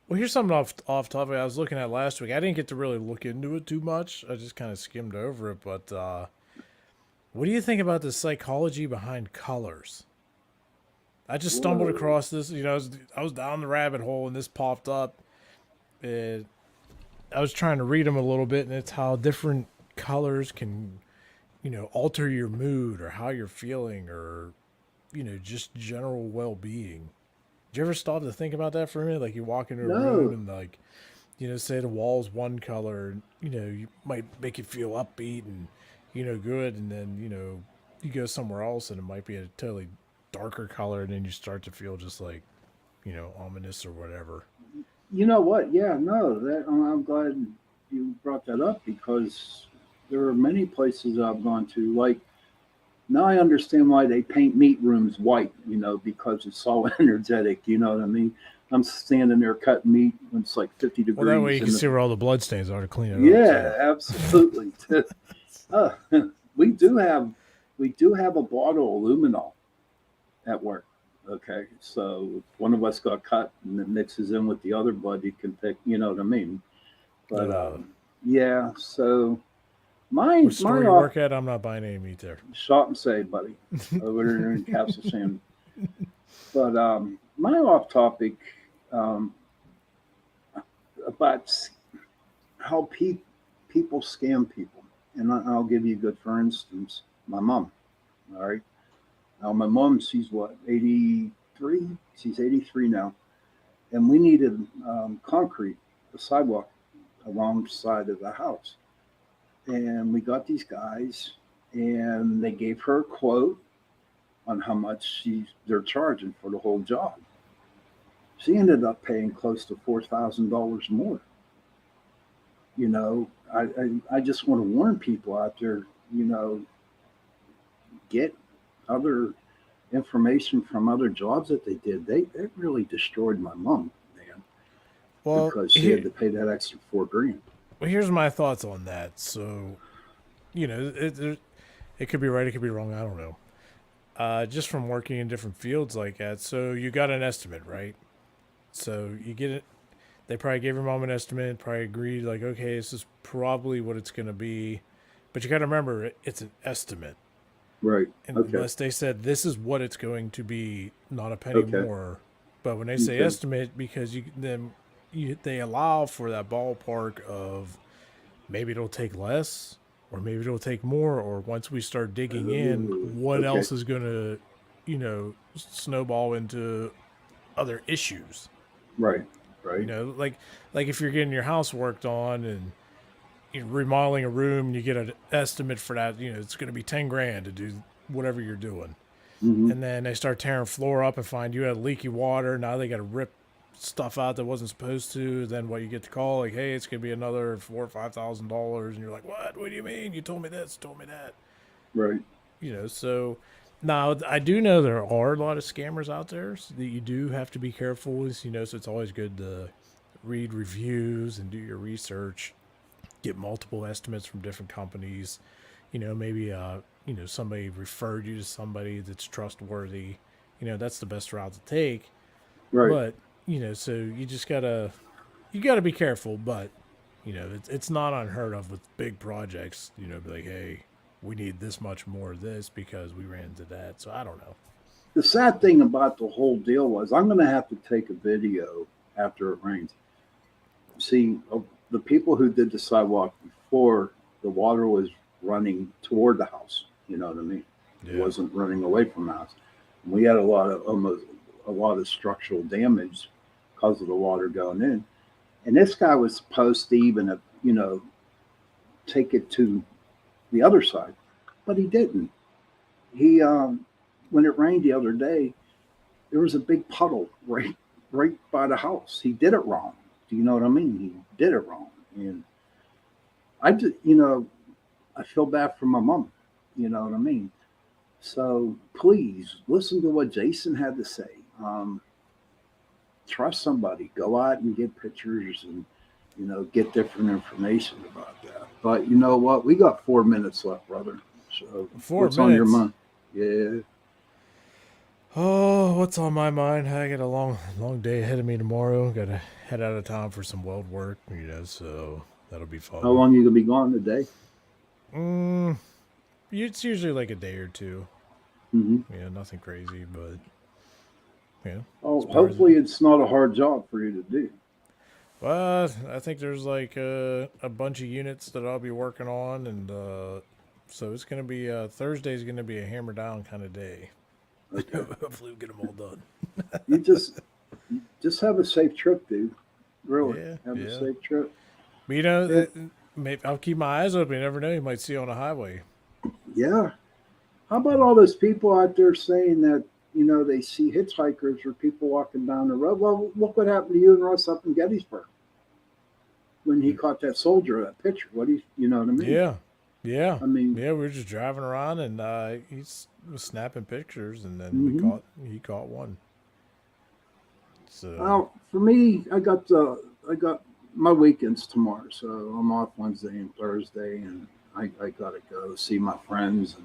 here's something off topic I was looking at last week. I didn't get to really look into it too much. I just kind of skimmed over it. But what do you think about the psychology behind colors? I just stumbled across this. You know, I was down the rabbit hole, and this popped up. I was trying to read them a little bit, and it's how different colors can, you know, alter your mood or how you're feeling or, you know, just general well-being. Did you ever stop to think about that for a minute? Like you walk into a room and, like, you know, say the wall's one color, and, you know, you might make you feel upbeat and, you know, good. And then, you know, you go somewhere else and it might be a totally darker color. And then you start to feel just like, you know, ominous or whatever. You know what? Yeah, no, I'm glad you brought that up because there are many places I've gone to. Like, now I understand why they paint meat rooms white, you know, because it's so energetic, you know what I mean? I'm standing there cutting meat when it's like 50 degrees. Well, that way you can see where all the blood stains are to clean it up. Yeah, absolutely. We do have a bottle of luminol at work. Okay, so if one of us got cut and it mixes in with the other blood, you can pick, you know what I mean? But yeah, so my store you work at, I'm not buying any meat there. Shot and save, buddy, over there in Castle Sand. But my off topic about how people scam people, and I'll give you a good, for instance, my mom. All right. Now, my mom, she's what, 83? She's 83 now. And we needed concrete, a sidewalk alongside of the house. And we got these guys, and they gave her a quote on how much they're charging for the whole job. She ended up paying close to $4,000 more. You know, I just want to warn people out there, you know, get other information from other jobs that they did. They really destroyed my mom, man. Well, because she had to pay that extra $4,000. Well, here's my thoughts on that. So, you know, it could be right, it could be wrong. I don't know. Just from working in different fields like that. So you got an estimate, right? So you get it. They probably gave your mom an estimate, probably agreed, like, okay, this is probably what it's going to be. But you got to remember, it's an estimate. Right. Unless they said this is what it's going to be, not a penny Okay. more. But when they say estimate, because they allow for that ballpark of maybe it'll take less, or maybe it'll take more, or once we start digging in, what else is going to, snowball into other issues. Right. Right. Like if you're getting your house worked on and you're remodeling a room, you get an estimate for that. It's going to be $10,000 to do whatever you're doing, and then they start tearing floor up and find you had leaky water. Now they got to rip stuff out that wasn't supposed to. Then what you get the call like, hey, it's going to be another $4,000 or $5,000, and you're like, what do you mean? You told me this, told me that. Right. So now I do know there are a lot of scammers out there, so that you do have to be careful. So it's always good to read reviews and do your research, get multiple estimates from different companies. Maybe somebody referred you to somebody that's trustworthy. That's the best route to take. Right. But so you just gotta be careful. But it's not unheard of with big projects. Be like, hey, we need this much more of this because we ran into that. So I don't know. The sad thing about the whole deal was I'm going to have to take a video after it rains. See, the people who did the sidewalk before, the water was running toward the house. You know what I mean? Yeah. It wasn't running away from the house. And we had a lot of structural damage because of the water going in. And this guy was supposed to even, take it to the other side, but he didn't. He, when it rained the other day, there was a big puddle right by the house. He did it wrong. Do you know what I mean? He did it wrong. And I just, I feel bad for my mom. You know what I mean? So please listen to what Jason had to say. Trust somebody. Go out and get pictures and, get different information about that. But you know what? We got 4 minutes left, brother. So 4 what's minutes on your mind? Yeah. Oh, what's on my mind? I got a long day ahead of me tomorrow. Got to head out of town for some weld work, so that'll be fun. How long you gonna be gone today? It's usually like a day or two. Mm-hmm. Nothing crazy, but Oh, hopefully it's not a hard job for you to do. Well, I think there's like a bunch of units that I'll be working on, and so it's gonna be Thursday's gonna be a hammer down kind of day. Okay. Hopefully, we'll get them all done. You just have a safe trip, dude. Really, have a safe trip. But, maybe I'll keep my eyes open. You never know; you might see on the highway. Yeah. How about all those people out there saying that they see hitchhikers or people walking down the road? Well, look what happened to you and Russ up in Gettysburg when he caught that soldier. That picture. You know what I mean? Yeah. I mean, we were just driving around and he was snapping pictures, and then he caught one. So, well, for me, I got my weekends tomorrow, so I'm off Wednesday and Thursday, and I gotta go see my friends.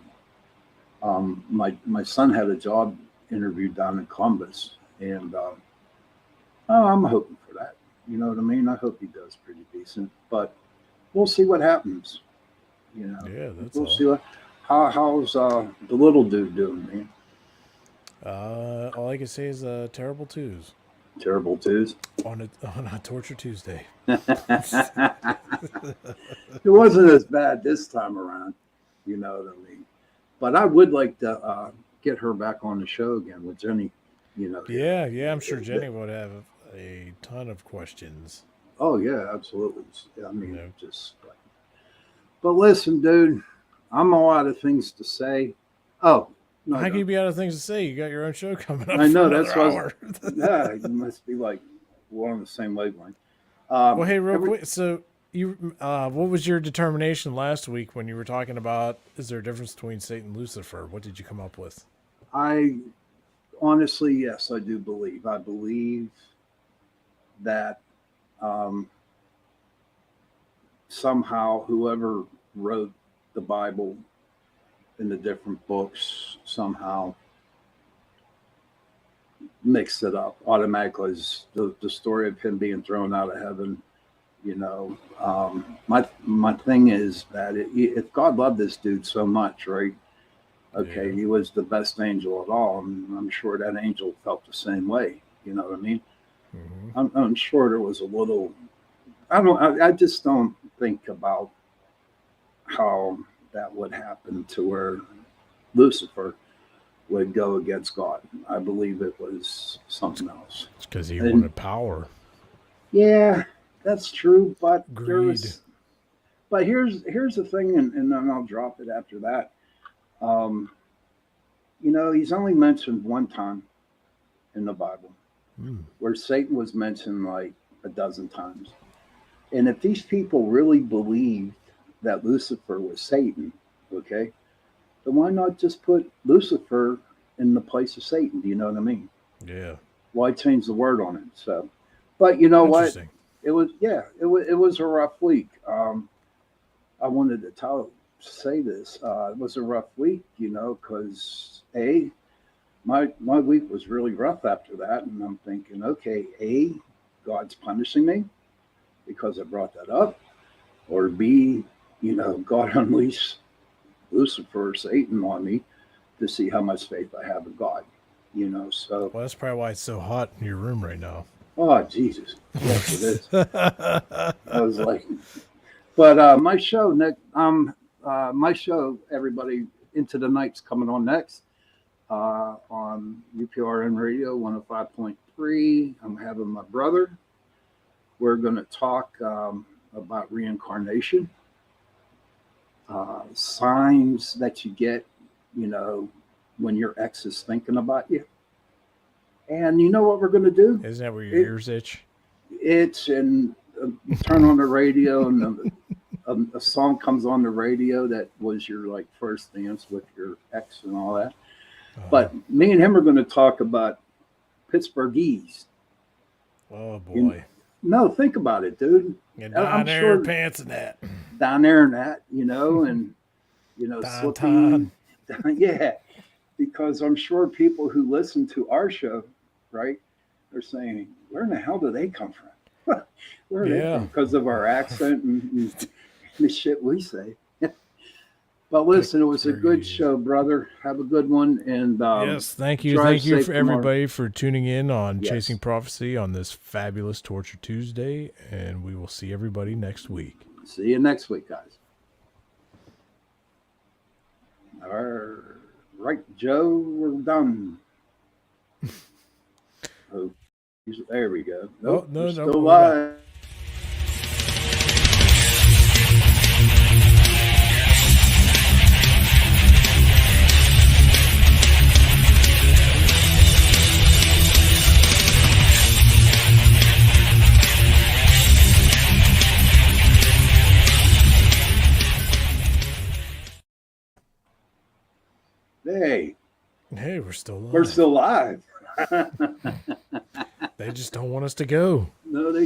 And my son had a job interview down in Columbus, and I'm hoping for that. You know what I mean? I hope he does pretty decent, but we'll see what happens. We'll see how's the little dude doing, man. All I can say is terrible twos. Terrible twos on a Torture Tuesday. It wasn't as bad this time around. You know what I mean? But I would like to get her back on the show again with Jenny. Yeah, I'm sure Jenny would have a ton of questions. Oh yeah, absolutely. I mean, But listen, dude, I'm all out of things to say. Oh, no, how can you be out of things to say? You got your own show coming up. I know that's what. Yeah, you must be like we're on the same wavelength. Well, hey, real quick. So, you, what was your determination last week when you were talking about? Is there a difference between Satan and Lucifer? What did you come up with? I honestly, yes, I do believe. I believe that somehow whoever wrote the Bible in the different books somehow mix it up automatically. The story of him being thrown out of heaven. My thing is that if God loved this dude so much, right? Okay, Yeah. he was the best angel at all, and I'm sure that angel felt the same way. You know what I mean? Mm-hmm. I'm sure there was a little. I just don't think about how that would happen to where Lucifer would go against God. I believe it was something else. It's because he wanted power. Yeah, that's true, but Greed. But here's the thing, and then I'll drop it after that. He's only mentioned one time in the Bible where Satan was mentioned like a dozen times. And if these people really believed that Lucifer was Satan, okay, then why not just put Lucifer in the place of Satan? Do you know what I mean? Yeah. Why change the word on it? So, but you know what? Interesting. It was a rough week. I wanted to say this. It was a rough week, because my week was really rough after that, and I'm thinking, okay, God's punishing me because I brought that up, or B, God unleashed Lucifer, Satan on me to see how much faith I have in God. So. Well, that's probably why it's so hot in your room right now. Oh, Jesus. Yes, it is. I was like, but my show, Nick, everybody, Into the Night's coming on next on UPRN Radio 105.3. I'm having my brother. We're going to talk about reincarnation, signs that you get, when your ex is thinking about you. And you know what we're going to do? Isn't that where your ears itch? And you turn on the radio, and a song comes on the radio that was your first dance with your ex and all that. But me and him are going to talk about Pittsburghese. Oh boy! No, think about it, dude. And down there in pants and that. Down there and that, and slipping. Yeah, because I'm sure people who listen to our show, right, are saying, where in the hell do they come from? Where are they from? Because of our accent and the shit we say. But listen, it was a good show, brother. Have a good one. And yes, thank you. Thank you for everybody for tuning in on Chasing Prophecy on this fabulous Torture Tuesday. And we will see everybody next week. See you next week, guys. All right, Joe, we're done. There we go. Nope, no, still live. Hey, we're still live. We're still live. They just don't want us to go. No, they